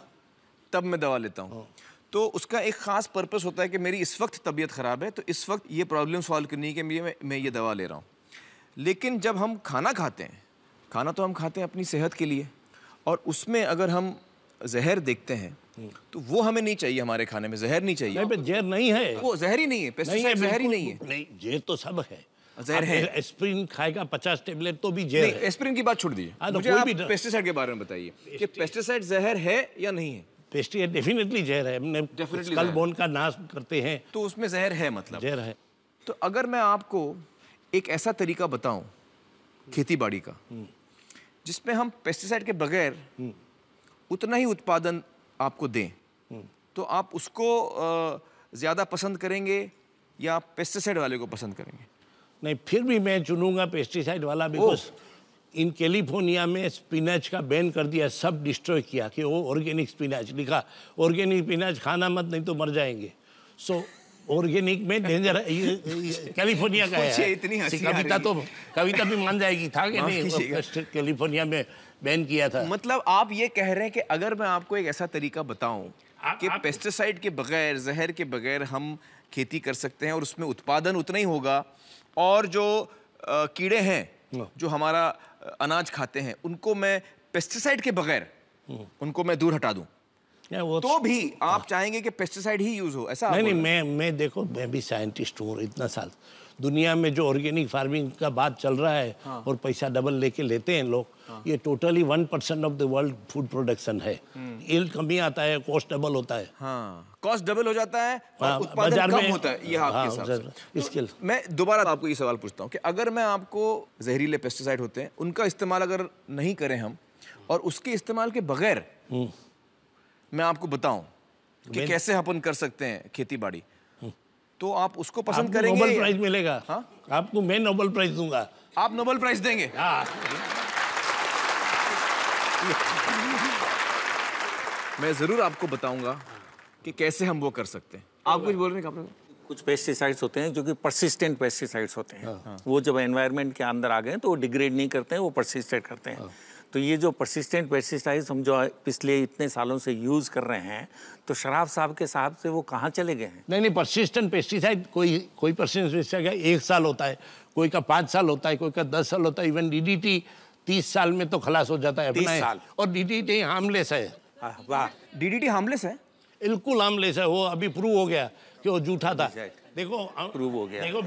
तब मैं दवा लेता हूँ। तो उसका एक खास पर्पस होता है कि मेरी इस वक्त तबीयत खराब है, तो इस वक्त ये प्रॉब्लम सॉल्व करने के लिए मैं ये दवा ले रहा हूँ। लेकिन जब हम खाना खाते हैं, खाना तो हम खाते हैं अपनी सेहत के लिए, और उसमें अगर हम जहर देखते हैं तो वो हमें नहीं चाहिए, हमारे खाने में जहर नहीं चाहिए। नहीं, जहर नहीं है, वो जहर ही नहीं है, पेस्टिसाइड जहर ही नहीं है। नहीं, जहर तो सब है, जहर है। एस्पिरिन खाएगा 50 टेबलेट तो भी जहर है। एस्पिरिन की बात छोड़ दीजिए, मुझे आप पेस्टिसाइड के बारे में बताइए कि पेस्टिसाइड जहर है या नहीं है? पेस्टिसाइड डेफिनेटली जहर है, हमने स्कल बोन का नाश करते हैं तो उसमें जहर है, मतलब जहर है। तो अगर मैं आपको एक ऐसा तरीका बताऊं खेती बाड़ी का जिसमें हम पेस्टिसाइड के बगैर उतना ही उत्पादन आपको दें, तो आप उसको ज़्यादा पसंद करेंगे या पेस्टिसाइड वाले को पसंद करेंगे? नहीं, फिर भी मैं चुनूंगा पेस्टिसाइड वाला, बिकॉज इन कैलिफोर्निया में स्पिनच का बैन कर दिया, सब डिस्ट्रॉय किया कि वो ऑर्गेनिक स्पिनच, लिखा ऑर्गेनिक स्पिनच खाना मत नहीं तो मर जाएंगे। सो ऑर्गेनिक में डेंजर है, कैलिफोर्निया का है। इतनी कविता भी मान जाएगी था कि नहीं, कैलिफोर्निया में बैन किया था। मतलब आप ये कह रहे हैं कि अगर मैं आपको एक ऐसा तरीका बताऊं कि पेस्टिसाइड के बगैर, जहर के बगैर हम खेती कर सकते हैं और उसमें उत्पादन उतना ही होगा, और जो कीड़े हैं जो हमारा अनाज खाते हैं उनको मैं पेस्टिसाइड के बगैर उनको मैं दूर हटा दूं, तो भी आप चाहेंगे कि पेस्टिसाइड ही यूज हो, ऐसा? नहीं, मैं देखो, मैं भी साइंटिस्ट हूँ इतना साल। दुनिया में जो ऑर्गेनिक फार्मिंग का बात चल रहा है और पैसा डबल लेके लेते हैं लोग, ये totally 1% of the world food production है। यील्ड कमी आता है, कॉस्ट डबल होता है। कॉस्ट डबल हो जाता है और उत्पादन कम होता है, ये आपके हिसाब से। इसके मैं दोबारा आपको ये सवाल पूछता हूँ कि अगर मैं आपको जहरीले पेस्टिसाइड होते हैं उनका इस्तेमाल अगर नहीं करें हम, और उसके इस्तेमाल के बगैर मैं आपको बताऊं कि कैसे अपन कर सकते हैं खेती बाड़ी, तो आप उसको पसंद करेंगे? नोबेल प्राइज मिलेगा। आपको मैं नोबेल प्राइज दूंगा। आप नोबेल प्राइज देंगे? मैं जरूर आपको बताऊंगा कि कैसे हम वो कर सकते हैं। आप कुछ बोल रहे हैं? कुछ पेस्टिसाइड्स होते हैं जो कि परसिस्टेंट पेस्टिसाइड्स होते हैं। वो जब एनवायरनमेंट के अंदर आ गए तो वो डिग्रेड नहीं करते हैं, वो परसिस्टेंट करते हैं। तो ये जो परसिस्टेंट पेस्टिसाइड्स हम जो पिछले इतने सालों से यूज़ कर रहे हैं, तो शराफ साहब के साहब से वो कहाँ चले गए हैं? नहीं, परसिस्टेंट पेस्टिसाइड कोई परसिस्टेंट पेस्टिसाइड 1 साल होता है, कोई का 5 साल होता है, कोई का 10 साल होता है। इवन DDT 30 साल में तो खलास हो जाता है 30 साल। और DDT हार्मलेस है। वाह, DDT हार्मलेस है? बिल्कुल हार्मलेस है। वो अभी प्रूव हो गया कि वो झूठा था। देखो, प्रूव हो गया। देखो,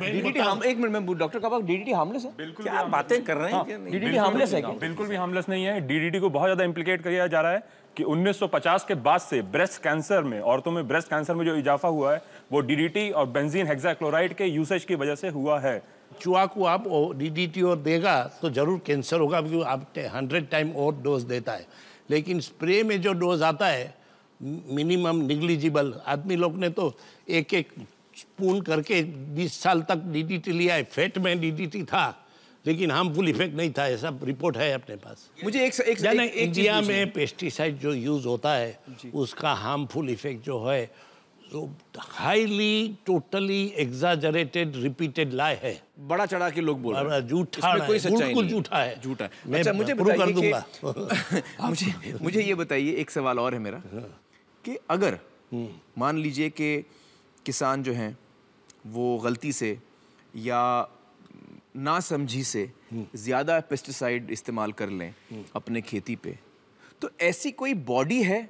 एक मिनट में डॉक्टर का DDT हार्मलेस है? बिल्कुल। क्या बातें कर रहे हैं? DDT हार्मलेस है क्या? बिल्कुल भी हार्मलेस नहीं है। DDT को बहुत ज्यादा इम्प्लीकेट किया जा रहा है कि 1950 के बाद से ब्रेस्ट कैंसर में, औरतों में ब्रेस्ट कैंसर में जो इजाफा हुआ है वो DDT और बेंजीन हेक्साक्लोराइड के यूसेज की वजह से हुआ है। चूहा को आप DDT और देगा तो जरूर कैंसर होगा, क्योंकि आप 100 टाइम और डोज देता है। लेकिन स्प्रे में जो डोज आता है मिनिमम निग्लिजिबल। आदमी लोग ने तो एक स्पून करके 20 साल तक DDT लिया है। फैट में DDT था लेकिन हार्मफुल इफेक्ट नहीं था, ऐसा रिपोर्ट है अपने पास। मुझे एक इंडिया में पेस्टिसाइड जो यूज होता है उसका हार्मफुल इफेक्ट जो है तो हाईली टोटली एग्जैजरेटेड रिपीटेड लाई है। बड़ा चढ़ा के लोग बोल रहे हैं, झूठा है, बिल्कुल झूठा है। झूठा है। मैं अच्छा, मुझे प्रूव कर दूंगा। मुझे ये बताइए, एक सवाल और है मेरा कि अगर मान लीजिए कि किसान जो हैं वो गलती से या ना समझी से ज़्यादा पेस्टिसाइड इस्तेमाल कर लें अपने खेती पे, तो ऐसी कोई बॉडी है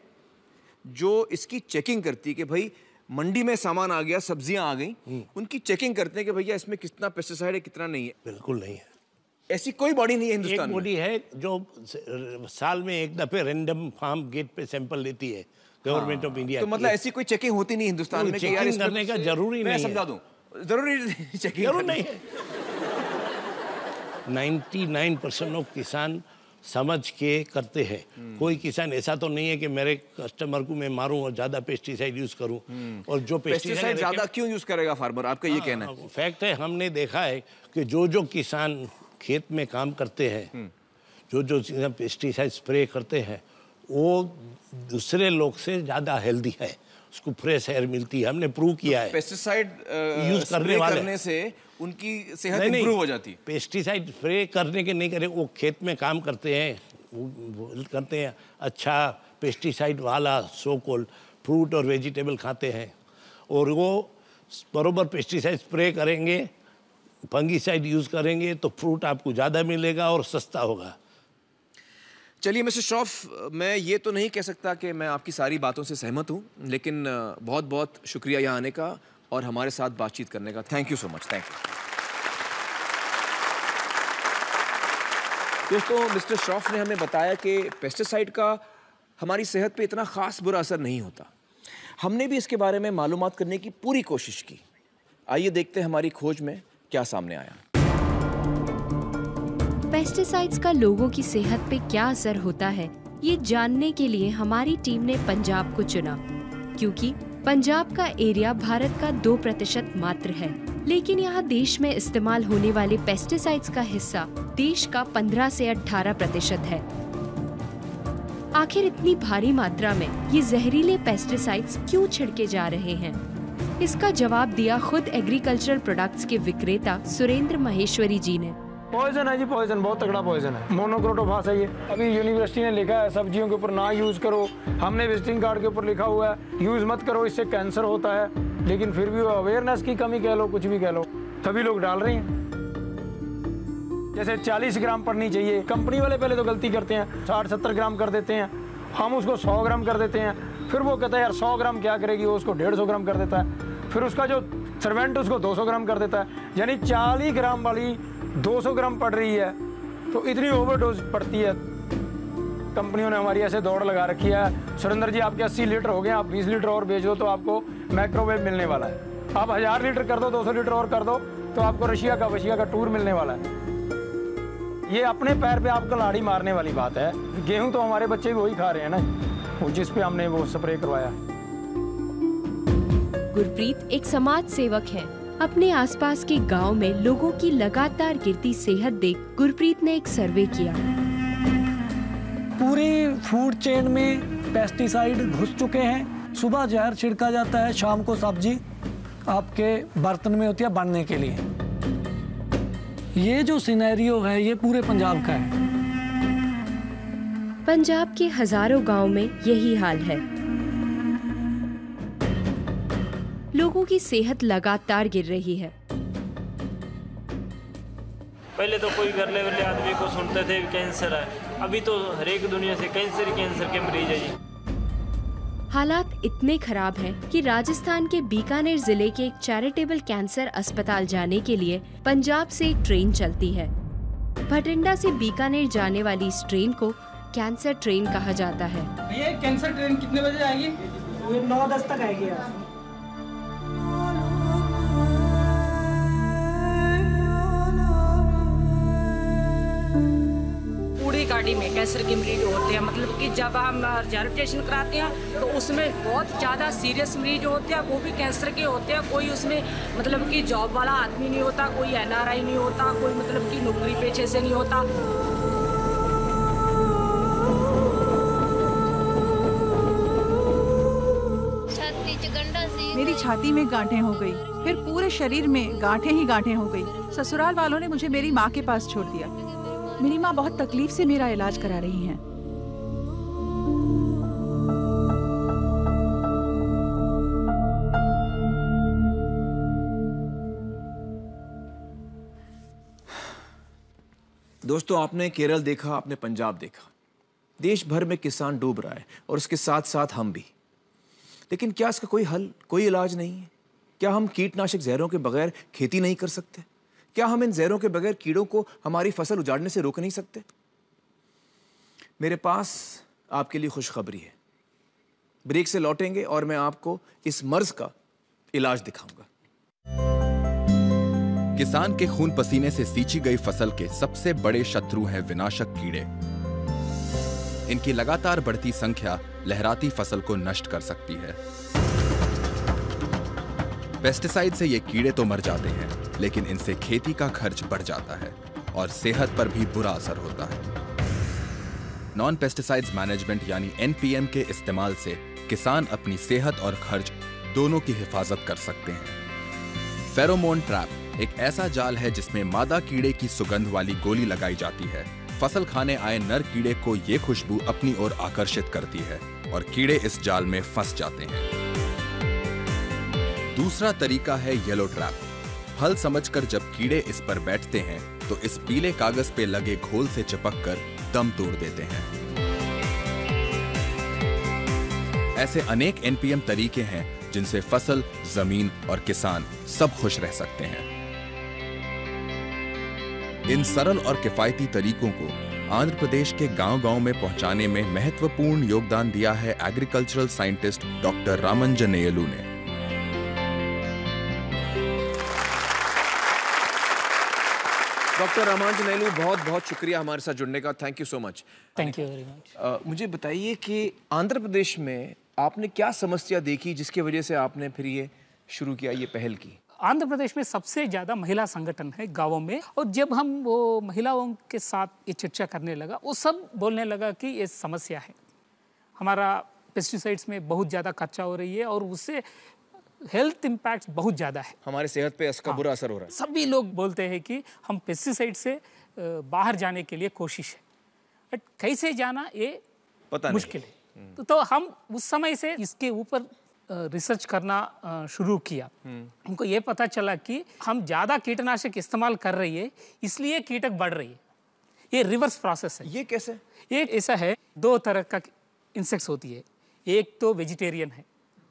जो इसकी चेकिंग करती है कि भाई मंडी में सामान आ गया, सब्जियां आ गई, उनकी चेकिंग करते हैं कि भैया इसमें कितना पेस्टिसाइड है, कितना नहीं है? बिल्कुल नहीं है। ऐसी कोई बॉडी नहीं है हिंदुस्तान में। एक बॉडी है जो साल में एक दफे रैंडम फार्म गेट पे सैंपल लेती है, गवर्नमेंट ऑफ इंडिया। तो मतलब ऐसी कोई चेकिंग होती नहीं हिंदुस्तान में कि यार इसमें करने का जरूरी नहीं है। मैं समझा दूं, जरूरी चेकिंग जरूर नहीं है। 99% ऑफ किसान समझ के करते हैं। कोई किसान ऐसा तो नहीं है कि मेरे कस्टमर को मैं मारूं और ज्यादा पेस्टिसाइड यूज करूं। और जो पेस्टिसाइड ज्यादा क्यों यूज करेगा फार्मर, आपका ये कहना है? फैक्ट है, हमने देखा है कि जो किसान खेत में काम करते हैं, जो पेस्टिसाइड स्प्रे करते हैं, वो दूसरे लोग से ज्यादा हेल्दी है, उसको फ्रेश एयर मिलती है। हमने प्रूव किया है। पेस्टिसाइड यूज करने से उनकी सेहत इंप्रूव हो जाती है। पेस्टिसाइड स्प्रे करने के नहीं करे, वो खेत में काम करते हैं, वो करते हैं अच्छा पेस्टिसाइड वाला सो कॉल्ड फ्रूट और वेजिटेबल खाते हैं, और वो बरोबर पेस्टिसाइड स्प्रे करेंगे, फंगीसाइड यूज करेंगे तो फ्रूट आपको ज़्यादा मिलेगा और सस्ता होगा। चलिए मिस्टर श्रॉफ, मैं ये तो नहीं कह सकता कि मैं आपकी सारी बातों से सहमत हूँ, लेकिन बहुत बहुत शुक्रिया यहाँ आने का और हमारे साथ बातचीत करने का। Thank you so much. Thank you. दोस्तों, मिस्टर श्रॉफ ने हमें बताया कि पेस्टिसाइड का हमारी सेहत पे इतना ख़ास बुरा असर नहीं होता। हमने भी इसके बारे में मालूमात करने की पूरी कोशिश की। आइए देखते हैं हमारी खोज में क्या सामने आया। पेस्टिसाइड्स का लोगों की सेहत पे क्या असर होता है, ये जानने के लिए हमारी टीम ने पंजाब को चुना, क्योंकि पंजाब का एरिया भारत का 2% मात्र है, लेकिन यहाँ देश में इस्तेमाल होने वाले पेस्टिसाइड्स का हिस्सा देश का 15 से 18% है। आखिर इतनी भारी मात्रा में ये जहरीले पेस्टिसाइड्स क्यों छिड़के जा रहे हैं? इसका जवाब दिया खुद एग्रीकल्चरल प्रोडक्ट्स के विक्रेता सुरेंद्र महेश्वरी जी ने। पॉइजन है जी, पॉइजन, बहुत तगड़ा पॉइजन है। मोनोक्रोटोफास है ये। अभी यूनिवर्सिटी ने लिखा है सब्जियों के ऊपर ना यूज करो, हमने विजिटिंग कार्ड के ऊपर लिखा हुआ है यूज मत करो, इससे कैंसर होता है, लेकिन फिर भी अवेयरनेस की कमी कह लो, कुछ भी कह लो, सभी लोग डाल रहे हैं। जैसे 40 ग्राम पड़नी चाहिए, कंपनी वाले पहले तो गलती करते हैं, 60-70 ग्राम कर देते हैं, हम उसको 100 ग्राम कर देते हैं, फिर वो कहता है यार 100 ग्राम क्या करेगी, वो उसको 150 ग्राम कर देता है। फिर उसका जो सर्वेंट उसको 200 ग्राम कर देता है, यानी 40 ग्राम वाली 200 ग्राम पड़ रही है, तो इतनी ओवरडोज पड़ती है। कंपनियों ने हमारी ऐसे दौड़ लगा रखी है, सुरेंद्र जी आपके 80 लीटर हो गए, आप 20 लीटर और बेच दो तो आपको माइक्रोवेव मिलने वाला है, आप 1000 लीटर कर दो, 200 लीटर और कर दो तो आपको रशिया का टूर मिलने वाला है। ये अपने पैर पे आपको लाड़ी मारने वाली बात है। गेहूं तो हमारे बच्चे भी वही खा रहे हैं ना, वो जिस पे हमने वो स्प्रे करवाया। गुरप्रीत एक समाज सेवक है। अपने आसपास के गांव में लोगों की लगातार गिरती सेहत देख गुरप्रीत ने एक सर्वे किया। पूरी फूड चेन में पेस्टिसाइड घुस चुके हैं। सुबह जहर छिड़का जाता है, शाम को सब्जी आपके बर्तन में होती है बनने के लिए। ये जो सिनेरियो है ये पूरे पंजाब का है। पंजाब के हजारों गांव में यही हाल है। लोगों की सेहत लगातार गिर रही है। पहले तो कोई गरले वरले आदमी को सुनते थे कैंसर है, अभी तो हर एक दुनिया से कैंसर के मरीज है जी। हालात इतने खराब हैं कि राजस्थान के बीकानेर जिले के एक चैरिटेबल कैंसर अस्पताल जाने के लिए पंजाब से एक ट्रेन चलती है। भटिंडा से बीकानेर जाने वाली इस ट्रेन को कैंसर ट्रेन कहा जाता है। ये कैंसर ट्रेन कितने बजे आएगी? 9-10 तक आएगी। पूरी गाड़ी में कैंसर के मरीज होते हैं, मतलब कि जब हम रिजर्वेशन कराते हैं तो उसमें बहुत ज़्यादा सीरियस मरीज होते हैं, वो भी कैंसर के होते हैं। कोई उसमें मतलब कि जॉब वाला आदमी नहीं होता, कोई NRI नहीं होता, कोई मतलब कि नौकरी पेशे से नहीं होता। मेरी छाती में गांठें हो गई, फिर पूरे शरीर में गांठें ही गांठें हो गई। ससुराल वालों ने मुझे मेरी माँ के पास छोड़ दिया। मेरी माँ बहुत तकलीफ से मेरा इलाज करा रही हैं। दोस्तों, आपने केरल देखा, आपने पंजाब देखा। देश भर में किसान डूब रहा है और उसके साथ साथ हम भी। लेकिन क्या इसका कोई हल, कोई इलाज नहीं है? क्या हम कीटनाशक जहरों के बगैर खेती नहीं कर सकते? क्या हम इन जहरों के बगैर कीड़ों को हमारी फसल उजाड़ने से रोक नहीं सकते? मेरे पास आपके लिए खुशखबरी है। ब्रेक से लौटेंगे और मैं आपको इस मर्ज का इलाज दिखाऊंगा। किसान के खून पसीने से सींची गई फसल के सबसे बड़े शत्रु हैं विनाशक कीड़े। इनकी लगातार बढ़ती संख्या लहराती फसल को नष्ट कर सकती है। पेस्टिसाइड से ये कीड़े तो मर जाते हैं, लेकिन इनसे खेती का खर्च बढ़ जाता है और सेहत पर भी बुरा असर होता है। नॉन पेस्टिसाइड्स मैनेजमेंट यानी NPM के इस्तेमाल से किसान अपनी सेहत और खर्च दोनों की हिफाजत कर सकते हैं। फेरोमोन ट्रैप एक ऐसा जाल है जिसमें मादा कीड़े की सुगंध वाली गोली लगाई जाती है। फसल खाने आए नर कीड़े को ये खुशबू अपनी ओर आकर्षित करती है और कीड़े इस जाल में फंस जाते हैं। दूसरा तरीका है येलो ट्रैप। फल समझकर जब कीड़े इस पर बैठते हैं तो इस पीले कागज पे लगे घोल से चिपककर दम तोड़ देते हैं। ऐसे अनेक NPM तरीके हैं जिनसे फसल, जमीन और किसान सब खुश रह सकते हैं। इन सरल और किफायती तरीकों को आंध्र प्रदेश के गांव-गांव में पहुंचाने में महत्वपूर्ण योगदान दिया है एग्रीकल्चरल साइंटिस्ट डॉक्टर रामांजनेयलू ने। डॉक्टर रामांजनेयलू, बहुत बहुत शुक्रिया हमारे साथ जुड़ने का। Thank you so much. Thank you very much. मुझे बताइए कि आंध्र प्रदेश में आपने क्या समस्या देखी जिसकी वजह से आपने फिर ये शुरू किया, ये पहल की? आंध्र प्रदेश में सबसे ज़्यादा महिला संगठन है गाँवों में, और जब हम वो महिलाओं के साथ ये चर्चा करने लगा, वो सब बोलने लगा कि ये समस्या है, हमारा पेस्टिसाइड्स में बहुत ज़्यादा खर्चा हो रही है और उससे हेल्थ इम्पैक्ट बहुत ज़्यादा है, हमारे सेहत पे इसका बुरा असर हो रहा है। सभी लोग बोलते हैं कि हम पेस्टिसाइड से बाहर जाने के लिए कोशिश है, बट कैसे जाना ये पता मुश्किल है। तो हम उस समय से इसके ऊपर रिसर्च करना शुरू किया। हमको ये पता चला कि हम ज़्यादा कीटनाशक इस्तेमाल कर रही है, इसलिए कीटक बढ़ रही है। ये रिवर्स प्रोसेस है। ये कैसे? ये ऐसा है, दो तरह का इंसेक्ट्स होती है। एक तो वेजिटेरियन है,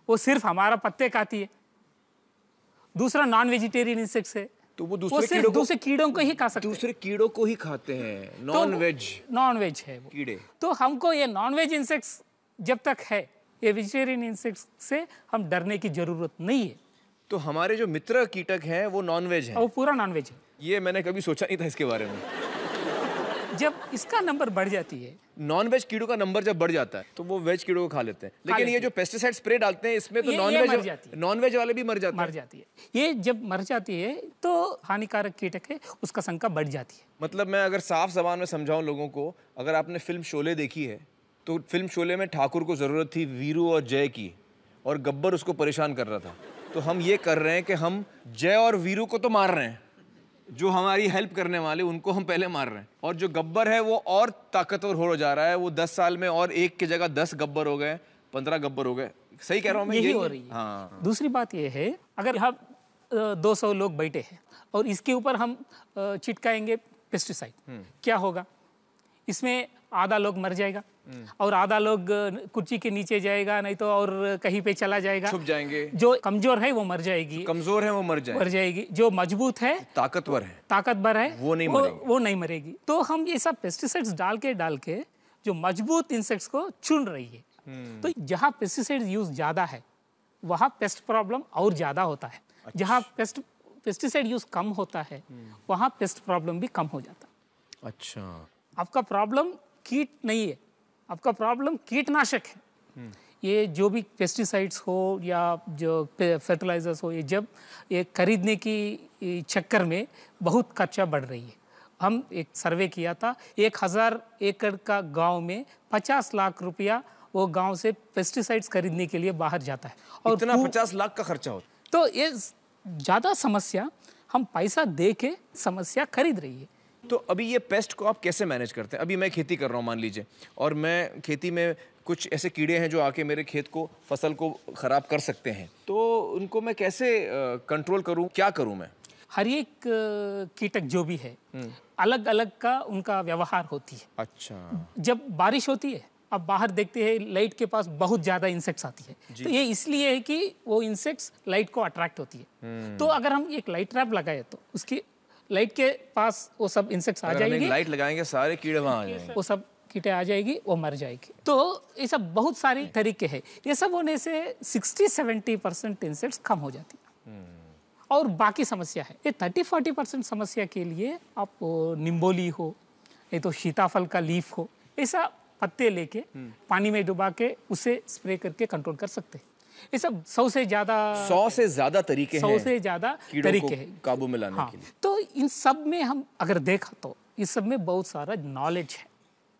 वो सिर्फ हमारा पत्ते खाती है, दूसरा नॉन वेजिटेरियन इंसेक्ट्स है, तो वो दूसरे कीड़ों को ही खा सकते हैं। दूसरे कीड़ों को ही खाते हैं, नॉन वेज है वो कीड़े। तो हमको ये नॉन वेज इंसेक्ट्स जब तक है, ये वेजिटेरियन इंसेक्ट्स से हम डरने की जरूरत नहीं है। तो हमारे जो मित्र कीटक हैं वो नॉन वेज हैं? वो पूरा नॉन वेज है। ये मैंने कभी सोचा नहीं था इसके बारे में। जब इसका नंबर बढ़ जाती है, नॉन वेज कीड़ों का नंबर जब बढ़ जाता है तो वो वेज कीड़ों को खा लेते हैं, लेकिन ये जो पेस्टिसाइड स्प्रे डालते हैं इसमें तो नॉन वेज वाले भी मर जाती है। ये जब मर जाती है तो हानिकारक कीटक है, उसका संख्या बढ़ जाती है। मतलब मैं अगर साफ जबान में समझाऊं लोगों को, अगर आपने फिल्म शोले देखी है तो फिल्म शोले में ठाकुर को जरूरत थी वीरू और जय की, और गब्बर उसको परेशान कर रहा था। तो हम ये कर रहे हैं कि हम जय और वीरू को तो मार रहे हैं, जो हमारी हेल्प करने वाले उनको हम पहले मार रहे हैं, और जो गब्बर है वो और ताकतवर हो जा रहा है। वो 10 साल में और एक की जगह 10 गब्बर हो गए, 15 गब्बर हो गए। सही कह रहा हूँ मैं? यही हो रही है। हाँ। दूसरी बात ये है, अगर हम 200 लोग बैठे हैं और इसके ऊपर हम छिटकाएंगे पेस्टिसाइड, क्या होगा? इसमें आधा लोग मर जाएगा और आधा लोग कुर्सी के नीचे जाएगा, नहीं तो और कहीं पे चला जाएगा, छुप जाएंगे। जो कमजोर है वो मर जाएगी, कमजोर है वो मर जाएगी। जो मजबूत है, ताकतवर है वो नहीं मरेगी। तो हम ये सब पेस्टिसाइड्स डाल के जो मजबूत इंसेक्ट्स को चुन रही है। तो जहाँ पेस्टिसाइड यूज ज्यादा है वहाँ पेस्ट प्रॉब्लम और ज्यादा होता है। अच्छा। जहाँ पेस्टिसाइड यूज कम होता है वहाँ पेस्ट प्रॉब्लम भी कम हो जाता है। अच्छा, आपका प्रॉब्लम कीट नहीं है, आपका प्रॉब्लम कीटनाशक है। ये जो भी पेस्टिसाइड्स हो या जो फर्टिलाइजर्स हो, ये जब ये खरीदने की चक्कर में बहुत खर्चा बढ़ रही है। हम एक सर्वे किया था, 1000 एकड़ का गांव में 50 लाख रुपया वो गांव से पेस्टिसाइड्स खरीदने के लिए बाहर जाता है। और इतना 50 लाख का खर्चा होता है। तो ये ज़्यादा समस्या, हम पैसा दे के समस्या खरीद रही है। तो अभी ये पेस्ट को आप कैसे मैनेज करते हैं? अभी मैं खेती कर रहा हूँ मान लीजिए, और मैं खेती में कुछ ऐसे कीड़े हैं जो आके मेरे खेत को, फसल को ख़राब कर सकते हैं, तो उनको मैं कैसे कंट्रोल करूँ, क्या करूँ मैं? हर एक कीटक जो भी है अलग अलग का उनका व्यवहार होती है। अच्छा। जब बारिश होती है, अब बाहर देखते हैं लाइट के पास बहुत ज़्यादा इंसेक्ट्स आती है, तो ये इसलिए है कि वो इंसेक्ट्स लाइट को अट्रैक्ट होती है। तो अगर हम एक लाइट ट्रैप लगाए तो उसकी लाइट के पास वो सब इंसेक्ट्स आ जाएंगे। लाइट लगाएंगे सारे कीड़े वहाँ आ जाएंगे, वो सब कीटे आ जाएगी, वो मर जाएगी। तो ये सब बहुत सारे तरीके हैं। ये सब होने से 60-70% इंसेक्ट्स कम हो जाती है। और बाकी समस्या है, ये 30-40% समस्या के लिए आप निम्बोली हो, नहीं तो सीताफल का लीफ हो, ऐसा पत्ते लेके पानी में डुबा के उसे स्प्रे करके कंट्रोल कर सकते हैं। ये सब 100 से ज़्यादा तरीके हैं काबू में लाने के लिए। तो इन सब में हम अगर देखा तो इस सब में बहुत सारा नॉलेज है।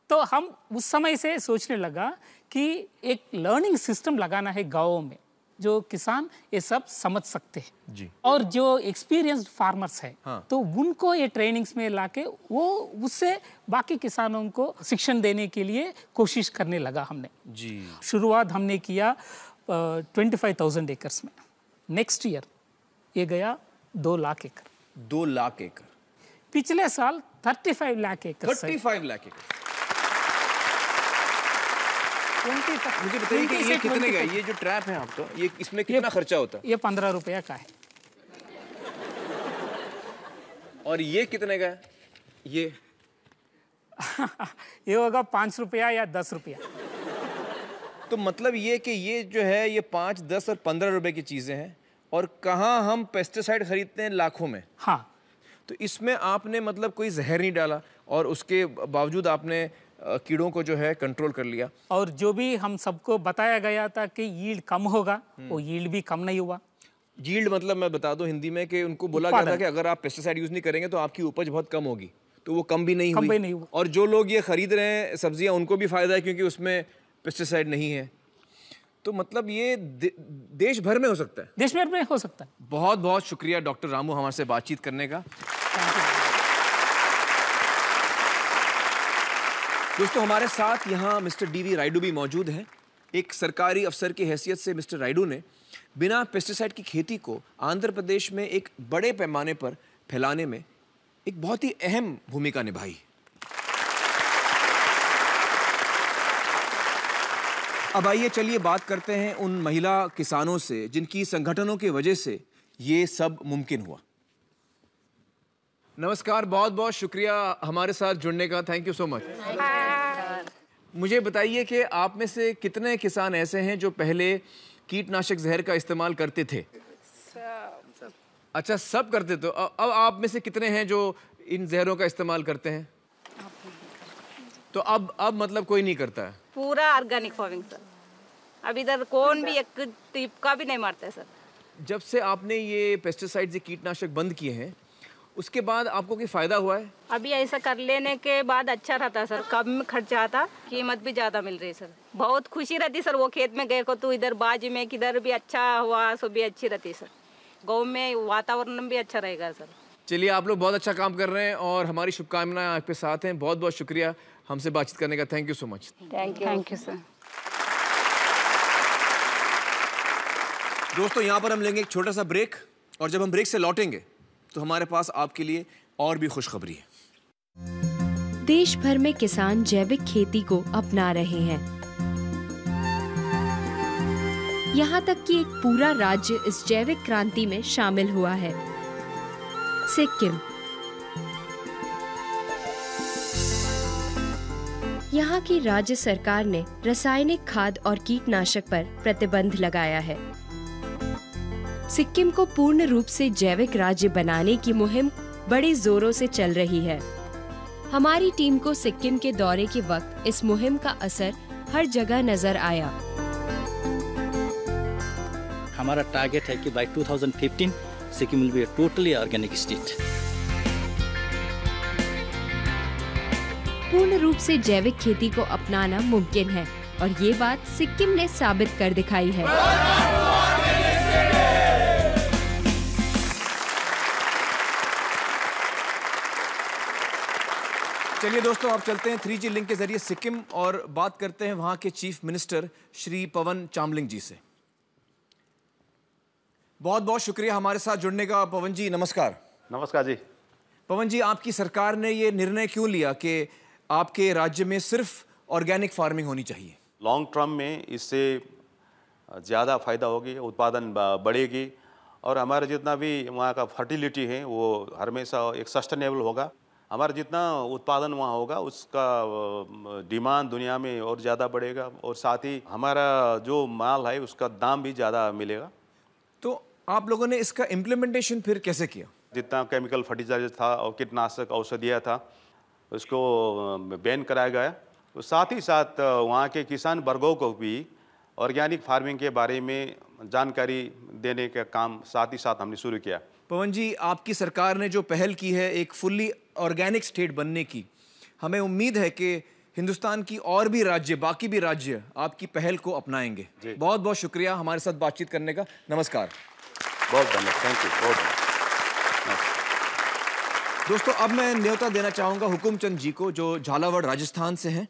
तो हम उस समय से सोचने लगा कि एक लर्निंग सिस्टम लगाना है गाँवों में, जो किसान ये सब समझ सकते हैं जी। और जो एक्सपीरियंस्ड फार्मर्स है, तो उनको ये ट्रेनिंग्स में लाके वो उससे बाकी किसानों को शिक्षण देने के लिए कोशिश करने लगा हमने जी। शुरुआत हमने किया 25,000 एकर्स में। नेक्स्ट ईयर ये गया 2 लाख एकड़। 2 लाख एकड़। पिछले साल 35 लाख एकड़। 35 लाख एकड़। मुझे बताइए कि ये कितने का है? ये जो ट्रैप है आपका, ये इसमें कितना खर्चा होता है? ये 15 रुपया का है। और ये कितने का है? ये ये होगा 5 रुपया या 10 रुपया। तो मतलब ये कि ये जो है ये 5, 10 और 15 रुपए की चीज़ें हैं, और कहाँ हम पेस्टिसाइड खरीदते हैं लाखों में। हाँ। तो इसमें आपने मतलब कोई जहर नहीं डाला और उसके बावजूद आपने कीड़ों को जो है कंट्रोल कर लिया। और जो भी हम सबको बताया गया था कि यील्ड कम होगा, वो यील्ड भी कम नहीं हुआ। यील्ड मतलब मैं बता दूं हिंदी में कि उनको बोला गया था कि अगर आप पेस्टिसाइड यूज़ नहीं करेंगे तो आपकी उपज बहुत कम होगी, तो वो कम भी नहीं हुई। और जो लोग ये खरीद रहे हैं सब्जियां, उनको भी फायदा है क्योंकि उसमें पेस्टिसाइड नहीं है। तो मतलब ये देश भर में हो सकता है। देश भर में हो सकता है। बहुत बहुत शुक्रिया डॉक्टर रामू हमारे से बातचीत करने का। दोस्तों हमारे साथ यहाँ मिस्टर DV रायडू भी मौजूद हैं। एक सरकारी अफसर की हैसियत से मिस्टर रायडू ने बिना पेस्टिसाइड की खेती को आंध्र प्रदेश में एक बड़े पैमाने पर फैलाने में एक बहुत ही अहम भूमिका निभाई। अब आइए चलिए बात करते हैं उन महिला किसानों से जिनकी संगठनों की वजह से ये सब मुमकिन हुआ। नमस्कार, बहुत बहुत शुक्रिया हमारे साथ जुड़ने का, थैंक यू सो मच। मुझे बताइए कि आप में से कितने किसान ऐसे हैं जो पहले कीटनाशक जहर का इस्तेमाल करते थे? अच्छा, सब करते तो अब आप में से कितने हैं जो इन जहरों का इस्तेमाल करते हैं? तो अब मतलब कोई नहीं करता है? पूरा ऑर्गेनिक फार्मिंग सर, अब इधर कौन भी एक टिप का भी नहीं मारता है सर। जब से आपने ये पेस्टिसाइड्स, ये कीटनाशक बंद किए हैं, उसके बाद आपको कोई फायदा हुआ है? अभी ऐसा कर लेने के बाद अच्छा रहता सर, कम खर्चा आता, कीमत भी ज्यादा मिल रही सर, बहुत खुशी रहती सर। वो खेत में गए को तो इधर बाजू में किधर भी अच्छा हुआ, सो भी अच्छी रहती सर, गाँव में वातावरण भी अच्छा रहेगा सर। चलिए, आप लोग बहुत अच्छा काम कर रहे हैं और हमारी शुभकामनाएं आपके साथ हैं। बहुत बहुत शुक्रिया हमसे बातचीत करने का, thank you so much. Thank you sir. दोस्तों, यहाँ पर हम लेंगे एक छोटा सा ब्रेक और जब हम ब्रेक से लौटेंगे तो हमारे पास आपके लिए और भी खुशखबरी है। देश भर में किसान जैविक खेती को अपना रहे हैं। यहाँ तक कि एक पूरा राज्य इस जैविक क्रांति में शामिल हुआ है, सिक्किम। यहाँ की राज्य सरकार ने रासायनिक खाद और कीटनाशक पर प्रतिबंध लगाया है। सिक्किम को पूर्ण रूप से जैविक राज्य बनाने की मुहिम बड़े जोरों से चल रही है। हमारी टीम को सिक्किम के दौरे के वक्त इस मुहिम का असर हर जगह नजर आया। हमारा टारगेट है कि by 2015 Sikkim will be a totally organic state. पूर्ण रूप से जैविक खेती को अपनाना मुमकिन है और ये बात सिक्किम ने साबित कर दिखाई है। चलिए दोस्तों, आप चलते हैं 3G लिंक के जरिए सिक्किम और बात करते हैं वहां के चीफ मिनिस्टर श्री पवन चामलिंग जी से। बहुत बहुत शुक्रिया हमारे साथ जुड़ने का। पवन जी नमस्कार। नमस्कार जी। पवन जी, आपकी सरकार ने ये निर्णय क्यों लिया कि आपके राज्य में सिर्फ ऑर्गेनिक फार्मिंग होनी चाहिए? लॉन्ग टर्म में इससे ज़्यादा फायदा होगी, उत्पादन बढ़ेगी और हमारा जितना भी वहाँ का फर्टिलिटी है वो हमेशा एक सस्टेनेबल होगा। हमारा जितना उत्पादन वहाँ होगा उसका डिमांड दुनिया में और ज़्यादा बढ़ेगा और साथ ही हमारा जो माल है उसका दाम भी ज़्यादा मिलेगा। तो आप लोगों ने इसका इम्प्लीमेंटेशन फिर कैसे किया? जितना केमिकल फर्टिलाइजर था और कीटनाशक औषधियाँ था उसको बैन कराया गया। तो साथ ही साथ वहाँ के किसान वर्गों को भी ऑर्गेनिक फार्मिंग के बारे में जानकारी देने का काम साथ ही साथ हमने शुरू किया। पवन जी, आपकी सरकार ने जो पहल की है एक फुल्ली ऑर्गेनिक स्टेट बनने की, हमें उम्मीद है कि हिंदुस्तान की और भी राज्य, बाकी भी राज्य आपकी पहल को अपनाएंगे। बहुत बहुत शुक्रिया हमारे साथ बातचीत करने का। नमस्कार। बहुत धन्यवाद, थैंक यू, बहुत धन्यवाद। दोस्तों, अब मैं न्योता देना चाहूँगा हुकुमचंद जी को, जो झालावाड़ राजस्थान से हैं।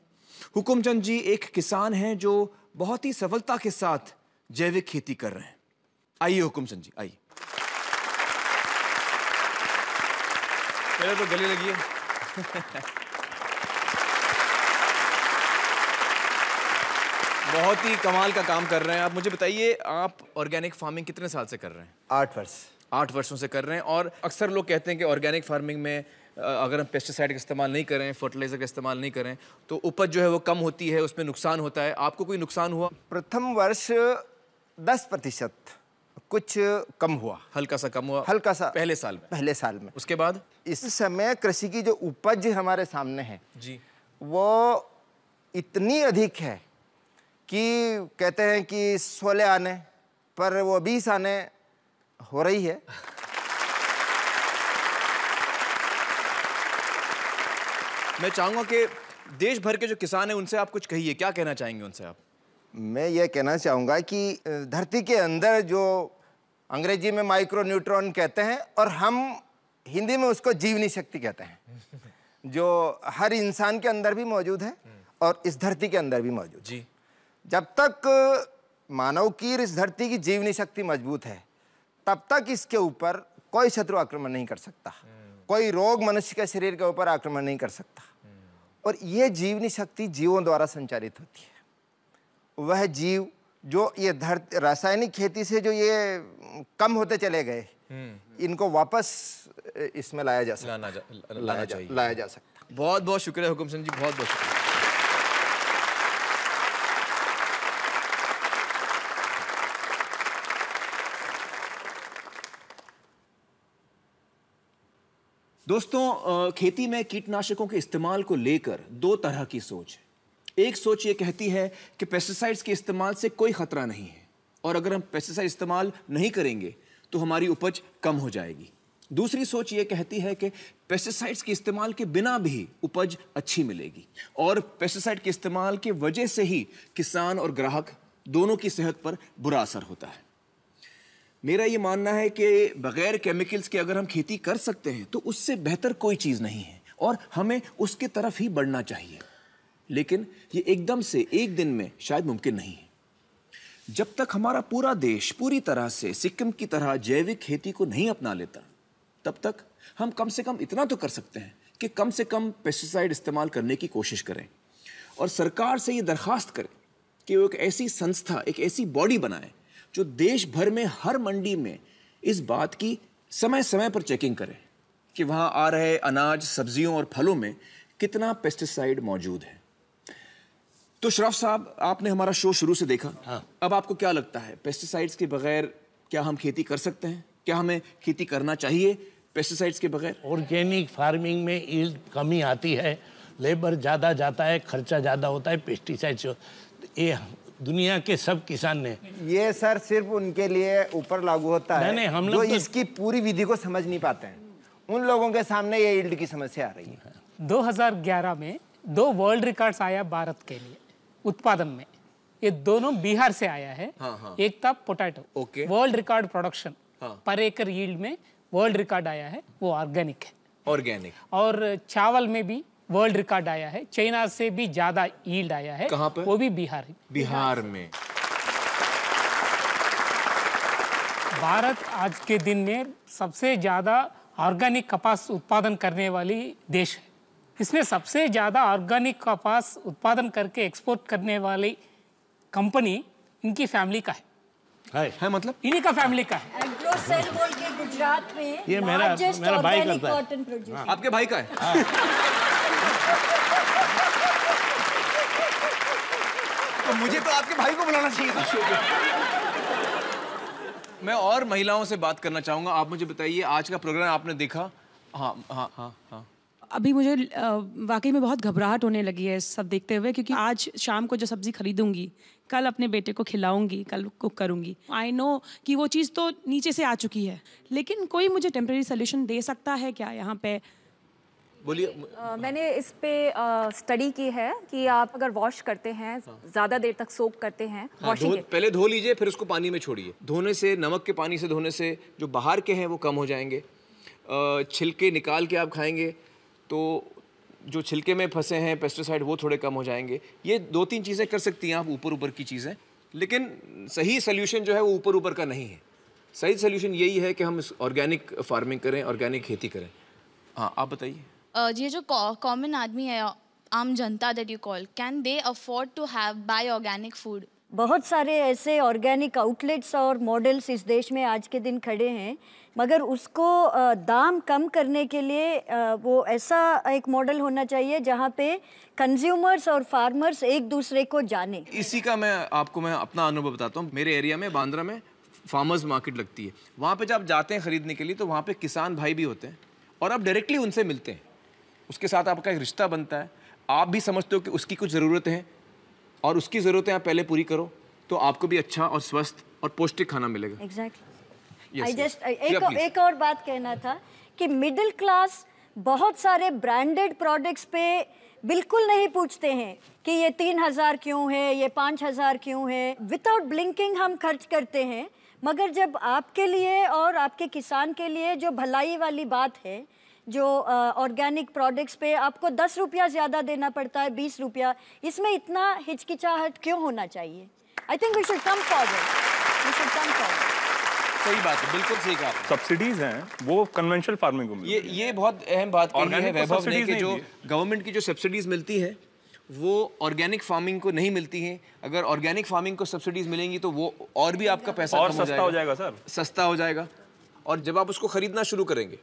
हुकुमचंद जी एक किसान हैं जो बहुत ही सफलता के साथ जैविक खेती कर रहे हैं। आइए हुकुमचंद जी, आइए। पहले तो गले लगिए। बहुत ही कमाल का काम कर रहे हैं आप। मुझे बताइए, आप ऑर्गेनिक फार्मिंग कितने साल से कर रहे हैं? 8 वर्ष। 8 वर्षों से कर रहे हैं। और अक्सर लोग कहते हैं कि ऑर्गेनिक फार्मिंग में अगर हम पेस्टिसाइड का इस्तेमाल नहीं करें, फर्टिलाइजर का इस्तेमाल नहीं करें, तो उपज जो है वो कम होती है, उसमें नुकसान होता है। आपको कोई नुकसान हुआ? प्रथम वर्ष 10% कुछ कम हुआ, हल्का सा कम हुआ, हल्का सा पहले साल में। पहले साल में। उसके बाद इस समय कृषि की जो उपज हमारे सामने है जी, वो इतनी अधिक है कि कहते हैं कि 16 आने पर वो 20 आने हो रही है। मैं चाहूंगा कि देश भर के जो किसान हैं उनसे आप कुछ कहिए, क्या कहना चाहेंगे उनसे आप? मैं ये कहना चाहूँगा कि धरती के अंदर जो अंग्रेजी में माइक्रो न्यूट्रॉन कहते हैं और हम हिंदी में उसको जीवनी शक्ति कहते हैं, जो हर इंसान के अंदर भी मौजूद है और इस धरती के अंदर भी मौजूद जी। जब तक मानव की इस धरती की जीवनी शक्ति मजबूत है तब तक इसके ऊपर कोई शत्रु आक्रमण नहीं कर सकता, कोई रोग मनुष्य के शरीर के ऊपर आक्रमण नहीं कर सकता। और ये जीवनी शक्ति जीवों द्वारा संचालित होती है वह जीव जो ये धरती रासायनिक खेती से जो ये कम होते चले गए, इनको वापस इसमें लाया जा सकता, लाया जा सकता। बहुत बहुत शुक्रिया हुकुम सिंह जी, बहुत बहुत शुक्रिया। दोस्तों, खेती में कीटनाशकों के इस्तेमाल को लेकर दो तरह की सोच है। एक सोच ये कहती है कि पेस्टिसाइड्स के इस्तेमाल से कोई खतरा नहीं है और अगर हम पेस्टिसाइड इस्तेमाल नहीं करेंगे तो हमारी उपज कम हो जाएगी। दूसरी सोच ये कहती है कि पेस्टिसाइड्स के इस्तेमाल के बिना भी उपज अच्छी मिलेगी और पेस्टिसाइड के इस्तेमाल की वजह से ही किसान और ग्राहक दोनों की सेहत पर बुरा असर होता है। मेरा ये मानना है कि बगैर केमिकल्स के अगर हम खेती कर सकते हैं तो उससे बेहतर कोई चीज़ नहीं है और हमें उसकी तरफ ही बढ़ना चाहिए, लेकिन ये एकदम से एक दिन में शायद मुमकिन नहीं है। जब तक हमारा पूरा देश पूरी तरह से सिक्किम की तरह जैविक खेती को नहीं अपना लेता, तब तक हम कम से कम इतना तो कर सकते हैं कि कम से कम पेस्टिसाइड इस्तेमाल करने की कोशिश करें और सरकार से ये दरख्वास्त करें कि वो एक ऐसी संस्था, एक ऐसी बॉडी बनाए जो देश भर में हर मंडी में इस बात की समय समय पर चेकिंग करे कि वहाँ आ रहे अनाज, सब्जियों और फलों में कितना पेस्टिसाइड मौजूद है। तो शरफ साहब, आपने हमारा शो शुरू से देखा। अब आपको क्या लगता है, पेस्टिसाइड्स के बगैर क्या हम खेती कर सकते हैं? क्या हमें खेती करना चाहिए पेस्टिसाइड्स के बगैर? ऑर्गेनिक फार्मिंग में यील्ड कमी आती है, लेबर ज़्यादा जाता है, खर्चा ज़्यादा होता है पेस्टिसाइड्स। ये दुनिया के सब किसान ने, ये सर सिर्फ उनके लिए ऊपर लागू होता है नहीं, हम जो लोग इसकी पूरी विधि को समझ नहीं पाते हैं। उन लोगों के सामने ये यील्ड की समस्या आ रही है। 2011 में 2 वर्ल्ड रिकॉर्ड्स आया भारत के लिए उत्पादन में। ये दोनों बिहार से आया है। एक था पोटैटो, वर्ल्ड रिकॉर्ड प्रोडक्शन पर एकड़ यील्ड में वर्ल्ड रिकॉर्ड आया है, वो ऑर्गेनिक है। ऑर्गेनिक। और चावल में भी वर्ल्ड रिकॉर्ड आया है, चाइना से भी ज्यादा यील्ड आया है। कहाँ पर? वो भी बिहार। बिहार में। भारत आज के दिन में सबसे ज्यादा ऑर्गेनिक कपास उत्पादन करने वाली देश है। इसमें सबसे ज्यादा ऑर्गेनिक कपास उत्पादन करके एक्सपोर्ट करने वाली कंपनी इनकी फैमिली का है मतलब इन्हीं का फैमिली का है। एग्रोसेल बोल के गुजरात में ये मेरा भाई करता है। आपके भाई का है? तो मुझे तो आपके भाई को बुलाना चाहिए था शो पे। मैं और महिलाओं से बात करना चाहूंगा। आप मुझे बताइए, आज का प्रोग्राम आपने देखा? हाँ। अभी मुझे वाकई में बहुत घबराहट होने लगी है सब देखते हुए, क्योंकि आज शाम को जो सब्जी खरीदूंगी, कल अपने बेटे को खिलाऊंगी, कल कुक करूंगी। आई नो कि वो चीज़ तो नीचे से आ चुकी है, लेकिन कोई मुझे टेम्परेरी सोल्यूशन दे सकता है क्या यहाँ पे? बोलिए। मैंने इस पे स्टडी की है कि आप अगर वॉश करते हैं, ज़्यादा देर तक सोक करते हैं, पहले धो लीजिए, फिर उसको पानी में छोड़िए। धोने से, नमक के पानी से धोने से जो बाहर के हैं वो कम हो जाएंगे। छिलके निकाल के आप खाएंगे तो जो छिलके में फंसे हैं पेस्टिसाइड वो थोड़े कम हो जाएंगे। ये 2-3 चीज़ें कर सकती हैं आप, ऊपर की चीज़ें, लेकिन सही सोल्यूशन जो है वो ऊपर का नहीं है। सही सोल्यूशन यही है कि हम ऑर्गेनिक फार्मिंग करें, ऑर्गेनिक खेती करें। हाँ, आप बताइए। ये जो कॉमन आदमी है, आम जनता that you call, can they afford to have buy organic food? बहुत सारे ऐसे ऑर्गेनिक आउटलेट्स और मॉडल्स इस देश में आज के दिन खड़े हैं, मगर उसको दाम कम करने के लिए वो ऐसा एक मॉडल होना चाहिए जहाँ पे कंज्यूमर्स और फार्मर्स एक दूसरे को जाने। इसी का मैं अपना अनुभव बताता हूँ। मेरे एरिया में, बांद्रा में फार्मर्स मार्केट लगती है। वहाँ पे जब आप जाते हैं खरीदने के लिए तो वहाँ पे किसान भाई भी होते हैं और आप डायरेक्टली उनसे मिलते हैं, उसके साथ आपका एक रिश्ता बनता है। आप भी समझते हो कि उसकी कुछ ज़रूरतें हैं और उसकी ज़रूरतें आप पहले पूरी करो तो आपको भी अच्छा और स्वस्थ और पौष्टिक खाना मिलेगा। एग्जैक्टली। एक और बात कहना था कि मिडिल क्लास बहुत सारे ब्रांडेड प्रोडक्ट्स पे बिल्कुल नहीं पूछते हैं कि ये 3000 क्यों है, ये 5000 क्यों है। विदाउट ब्लिंकिंग हम खर्च करते हैं, मगर जब आपके लिए और आपके किसान के लिए जो भलाई वाली बात है, जो ऑर्गेनिक प्रोडक्ट्स पे आपको 10 रुपया ज़्यादा देना पड़ता है, 20 रुपया, इसमें इतना हिचकिचाहट क्यों होना चाहिए? I think we should come forward. सही बात है, बिल्कुल सही कहा। सब्सिडीज हैं वो कन्वेंशनल फार्मिंग को मिलती है। ये बहुत अहम बात कही है वैभव ने कि जो गवर्नमेंट की जो सब्सिडीज मिलती है वो ऑर्गेनिक फार्मिंग को नहीं मिलती हैं। अगर ऑर्गेनिक फार्मिंग को सब्सिडीज मिलेंगी तो वो और भी आपका पैसा और कम सस्ता हो जाएगा सर, सस्ता हो जाएगा। और जब आप उसको खरीदना शुरू करेंगे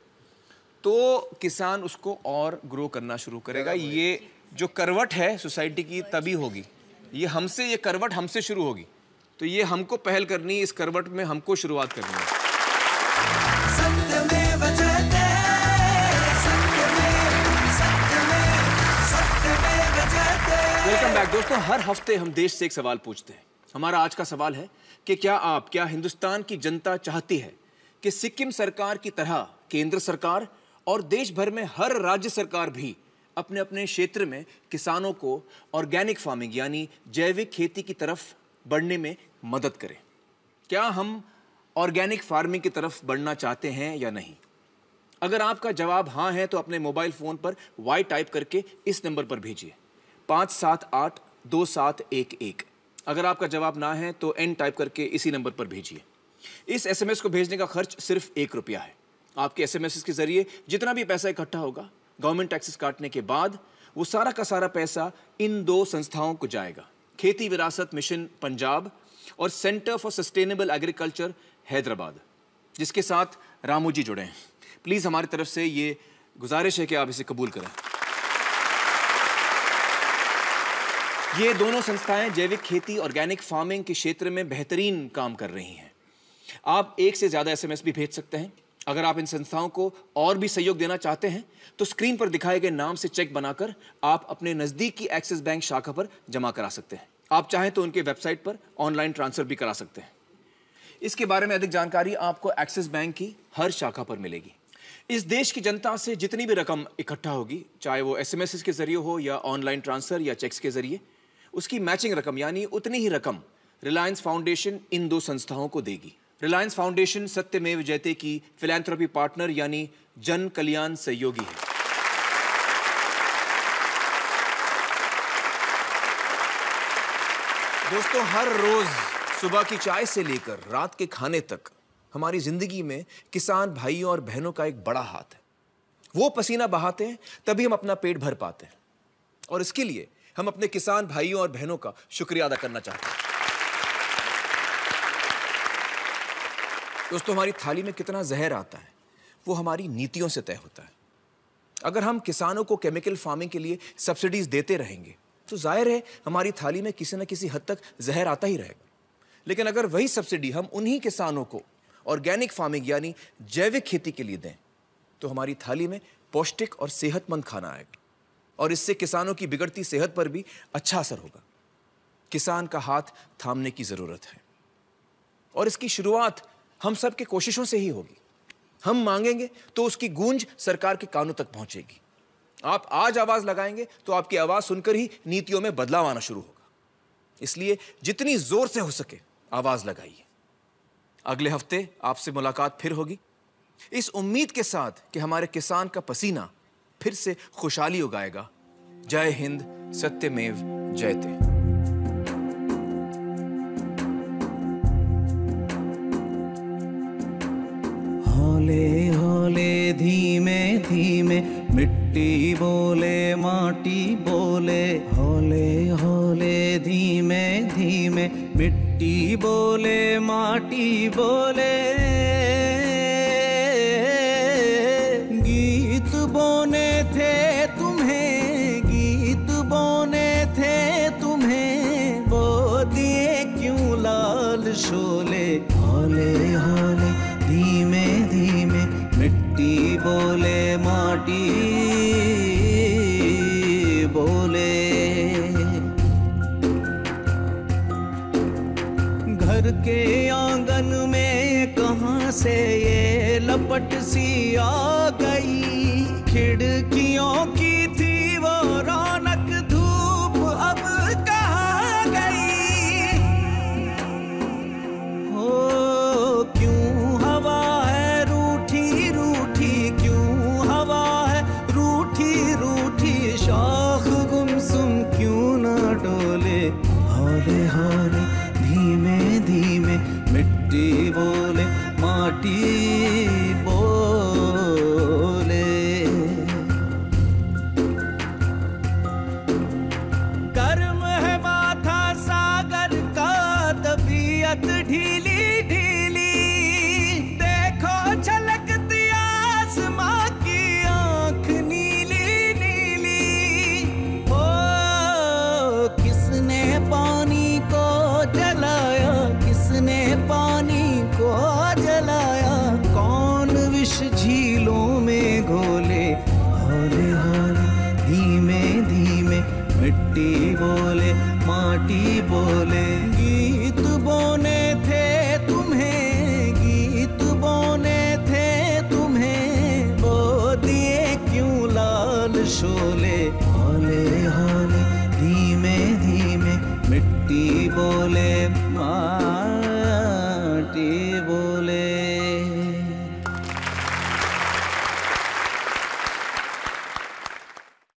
तो किसान उसको और ग्रो करना शुरू करेगा। ये जो करवट है सोसाइटी की तभी होगी, ये हमसे, ये करवट हमसे शुरू होगी। तो ये हमको पहल करनी है, इस करवट में हमको शुरुआत करनी है। वेलकम बैक दोस्तों। हर हफ्ते हम देश से एक सवाल पूछते हैं। हमारा आज का सवाल है कि क्या हिंदुस्तान की जनता चाहती है कि सिक्किम सरकार की तरह केंद्र सरकार और देश भर में हर राज्य सरकार भी अपने अपने क्षेत्र में किसानों को ऑर्गेनिक फार्मिंग यानी जैविक खेती की तरफ बढ़ने में मदद करें? क्या हम ऑर्गेनिक फार्मिंग की तरफ बढ़ना चाहते हैं या नहीं? अगर आपका जवाब हाँ है तो अपने मोबाइल फोन पर वाई टाइप करके इस नंबर पर भेजिए 5782711। अगर आपका जवाब ना है तो एन टाइप करके इसी नंबर पर भेजिए। इस एसएमएस को भेजने का खर्च सिर्फ ₹1 है। आपके एसएमएस के जरिए जितना भी पैसा इकट्ठा होगा गवर्नमेंट टैक्सेस काटने के बाद वो सारा का सारा पैसा इन 2 संस्थाओं को जाएगा, खेती विरासत मिशन पंजाब और centre for sustainable agriculture Hyderabad, जिसके साथ रामू जी जुड़े हैं। प्लीज हमारी तरफ से ये गुजारिश है कि आप इसे कबूल करें। ये दोनों संस्थाएं जैविक खेती ऑर्गेनिक फार्मिंग के क्षेत्र में बेहतरीन काम कर रही हैं। आप एक से ज्यादा एसएमएस भी भेज सकते हैं। अगर आप इन संस्थाओं को और भी सहयोग देना चाहते हैं तो स्क्रीन पर दिखाए गए नाम से चेक बनाकर आप अपने नजदीकी एक्सिस बैंक शाखा पर जमा करा सकते हैं। आप चाहें तो उनके वेबसाइट पर ऑनलाइन ट्रांसफर भी करा सकते हैं। इसके बारे में अधिक जानकारी आपको एक्सिस बैंक की हर शाखा पर मिलेगी। इस देश की जनता से जितनी भी रकम इकट्ठा होगी, चाहे वो एसएमएस के जरिए हो या ऑनलाइन ट्रांसफर या चेक्स के जरिए, उसकी मैचिंग रकम यानी उतनी ही रकम रिलायंस फाउंडेशन इन 2 संस्थाओं को देगी। रिलायंस फाउंडेशन सत्यमेव जयते की फिलैंथ्रोपी पार्टनर यानी जन कल्याण सहयोगी है। दोस्तों, हर रोज सुबह की चाय से लेकर रात के खाने तक हमारी जिंदगी में किसान भाइयों और बहनों का एक बड़ा हाथ है। वो पसीना बहाते हैं तभी हम अपना पेट भर पाते हैं, और इसके लिए हम अपने किसान भाइयों और बहनों का शुक्रिया अदा करना चाहते हैं। दोस्तों, हमारी थाली में कितना जहर आता है वो हमारी नीतियों से तय होता है। अगर हम किसानों को केमिकल फार्मिंग के लिए सब्सिडीज देते रहेंगे तो जाहिर है हमारी थाली में किसी न किसी हद तक जहर आता ही रहेगा। लेकिन अगर वही सब्सिडी हम उन्हीं किसानों को ऑर्गेनिक फार्मिंग यानी जैविक खेती के लिए दें तो हमारी थाली में पौष्टिक और सेहतमंद खाना आएगा, और इससे किसानों की बिगड़ती सेहत पर भी अच्छा असर होगा। किसान का हाथ थामने की जरूरत है, और इसकी शुरुआत हम सब की कोशिशों से ही होगी। हम मांगेंगे तो उसकी गूंज सरकार के कानों तक पहुंचेगी। आप आज आवाज लगाएंगे तो आपकी आवाज सुनकर ही नीतियों में बदलाव आना शुरू होगा। इसलिए जितनी जोर से हो सके आवाज लगाइए। अगले हफ्ते आपसे मुलाकात फिर होगी, इस उम्मीद के साथ कि हमारे किसान का पसीना फिर से खुशहाली उगाएगा। जय हिंद, सत्यमेव जयते। हौले हौले धीमे धीमे मिट्टी बोले माटी बोले, हौले हौले धीमे धीमे मिट्टी बोले माटी बोले। गीत बोने थे तुम्हें, गीत बोने थे तुम्हें, बो दिए क्यों लाल शोले। हौले हौले धीमे धीमे मिट्टी बोले माटी बोले। घर के आंगन में कहाँ से ये लपट सी आ गई, खिड़कियों की थी वो रौनक धूप अब कहाँ गई। हो क्यों हवा है रूठी रूठी, क्यों हवा है रूठी रूठी, शाख गुमसुम क्यों ना डोले। हौले हौले धीमे धीमे मिट्टी बोले माटी बोले। मिट्टी बोले माटी बोले। गीत बोने थे तुम्हें, गीत बोने थे तुम्हें, बो दिए क्यों लाल शोले। हौले हौले धीमे धीमे मिट्टी बोले माटी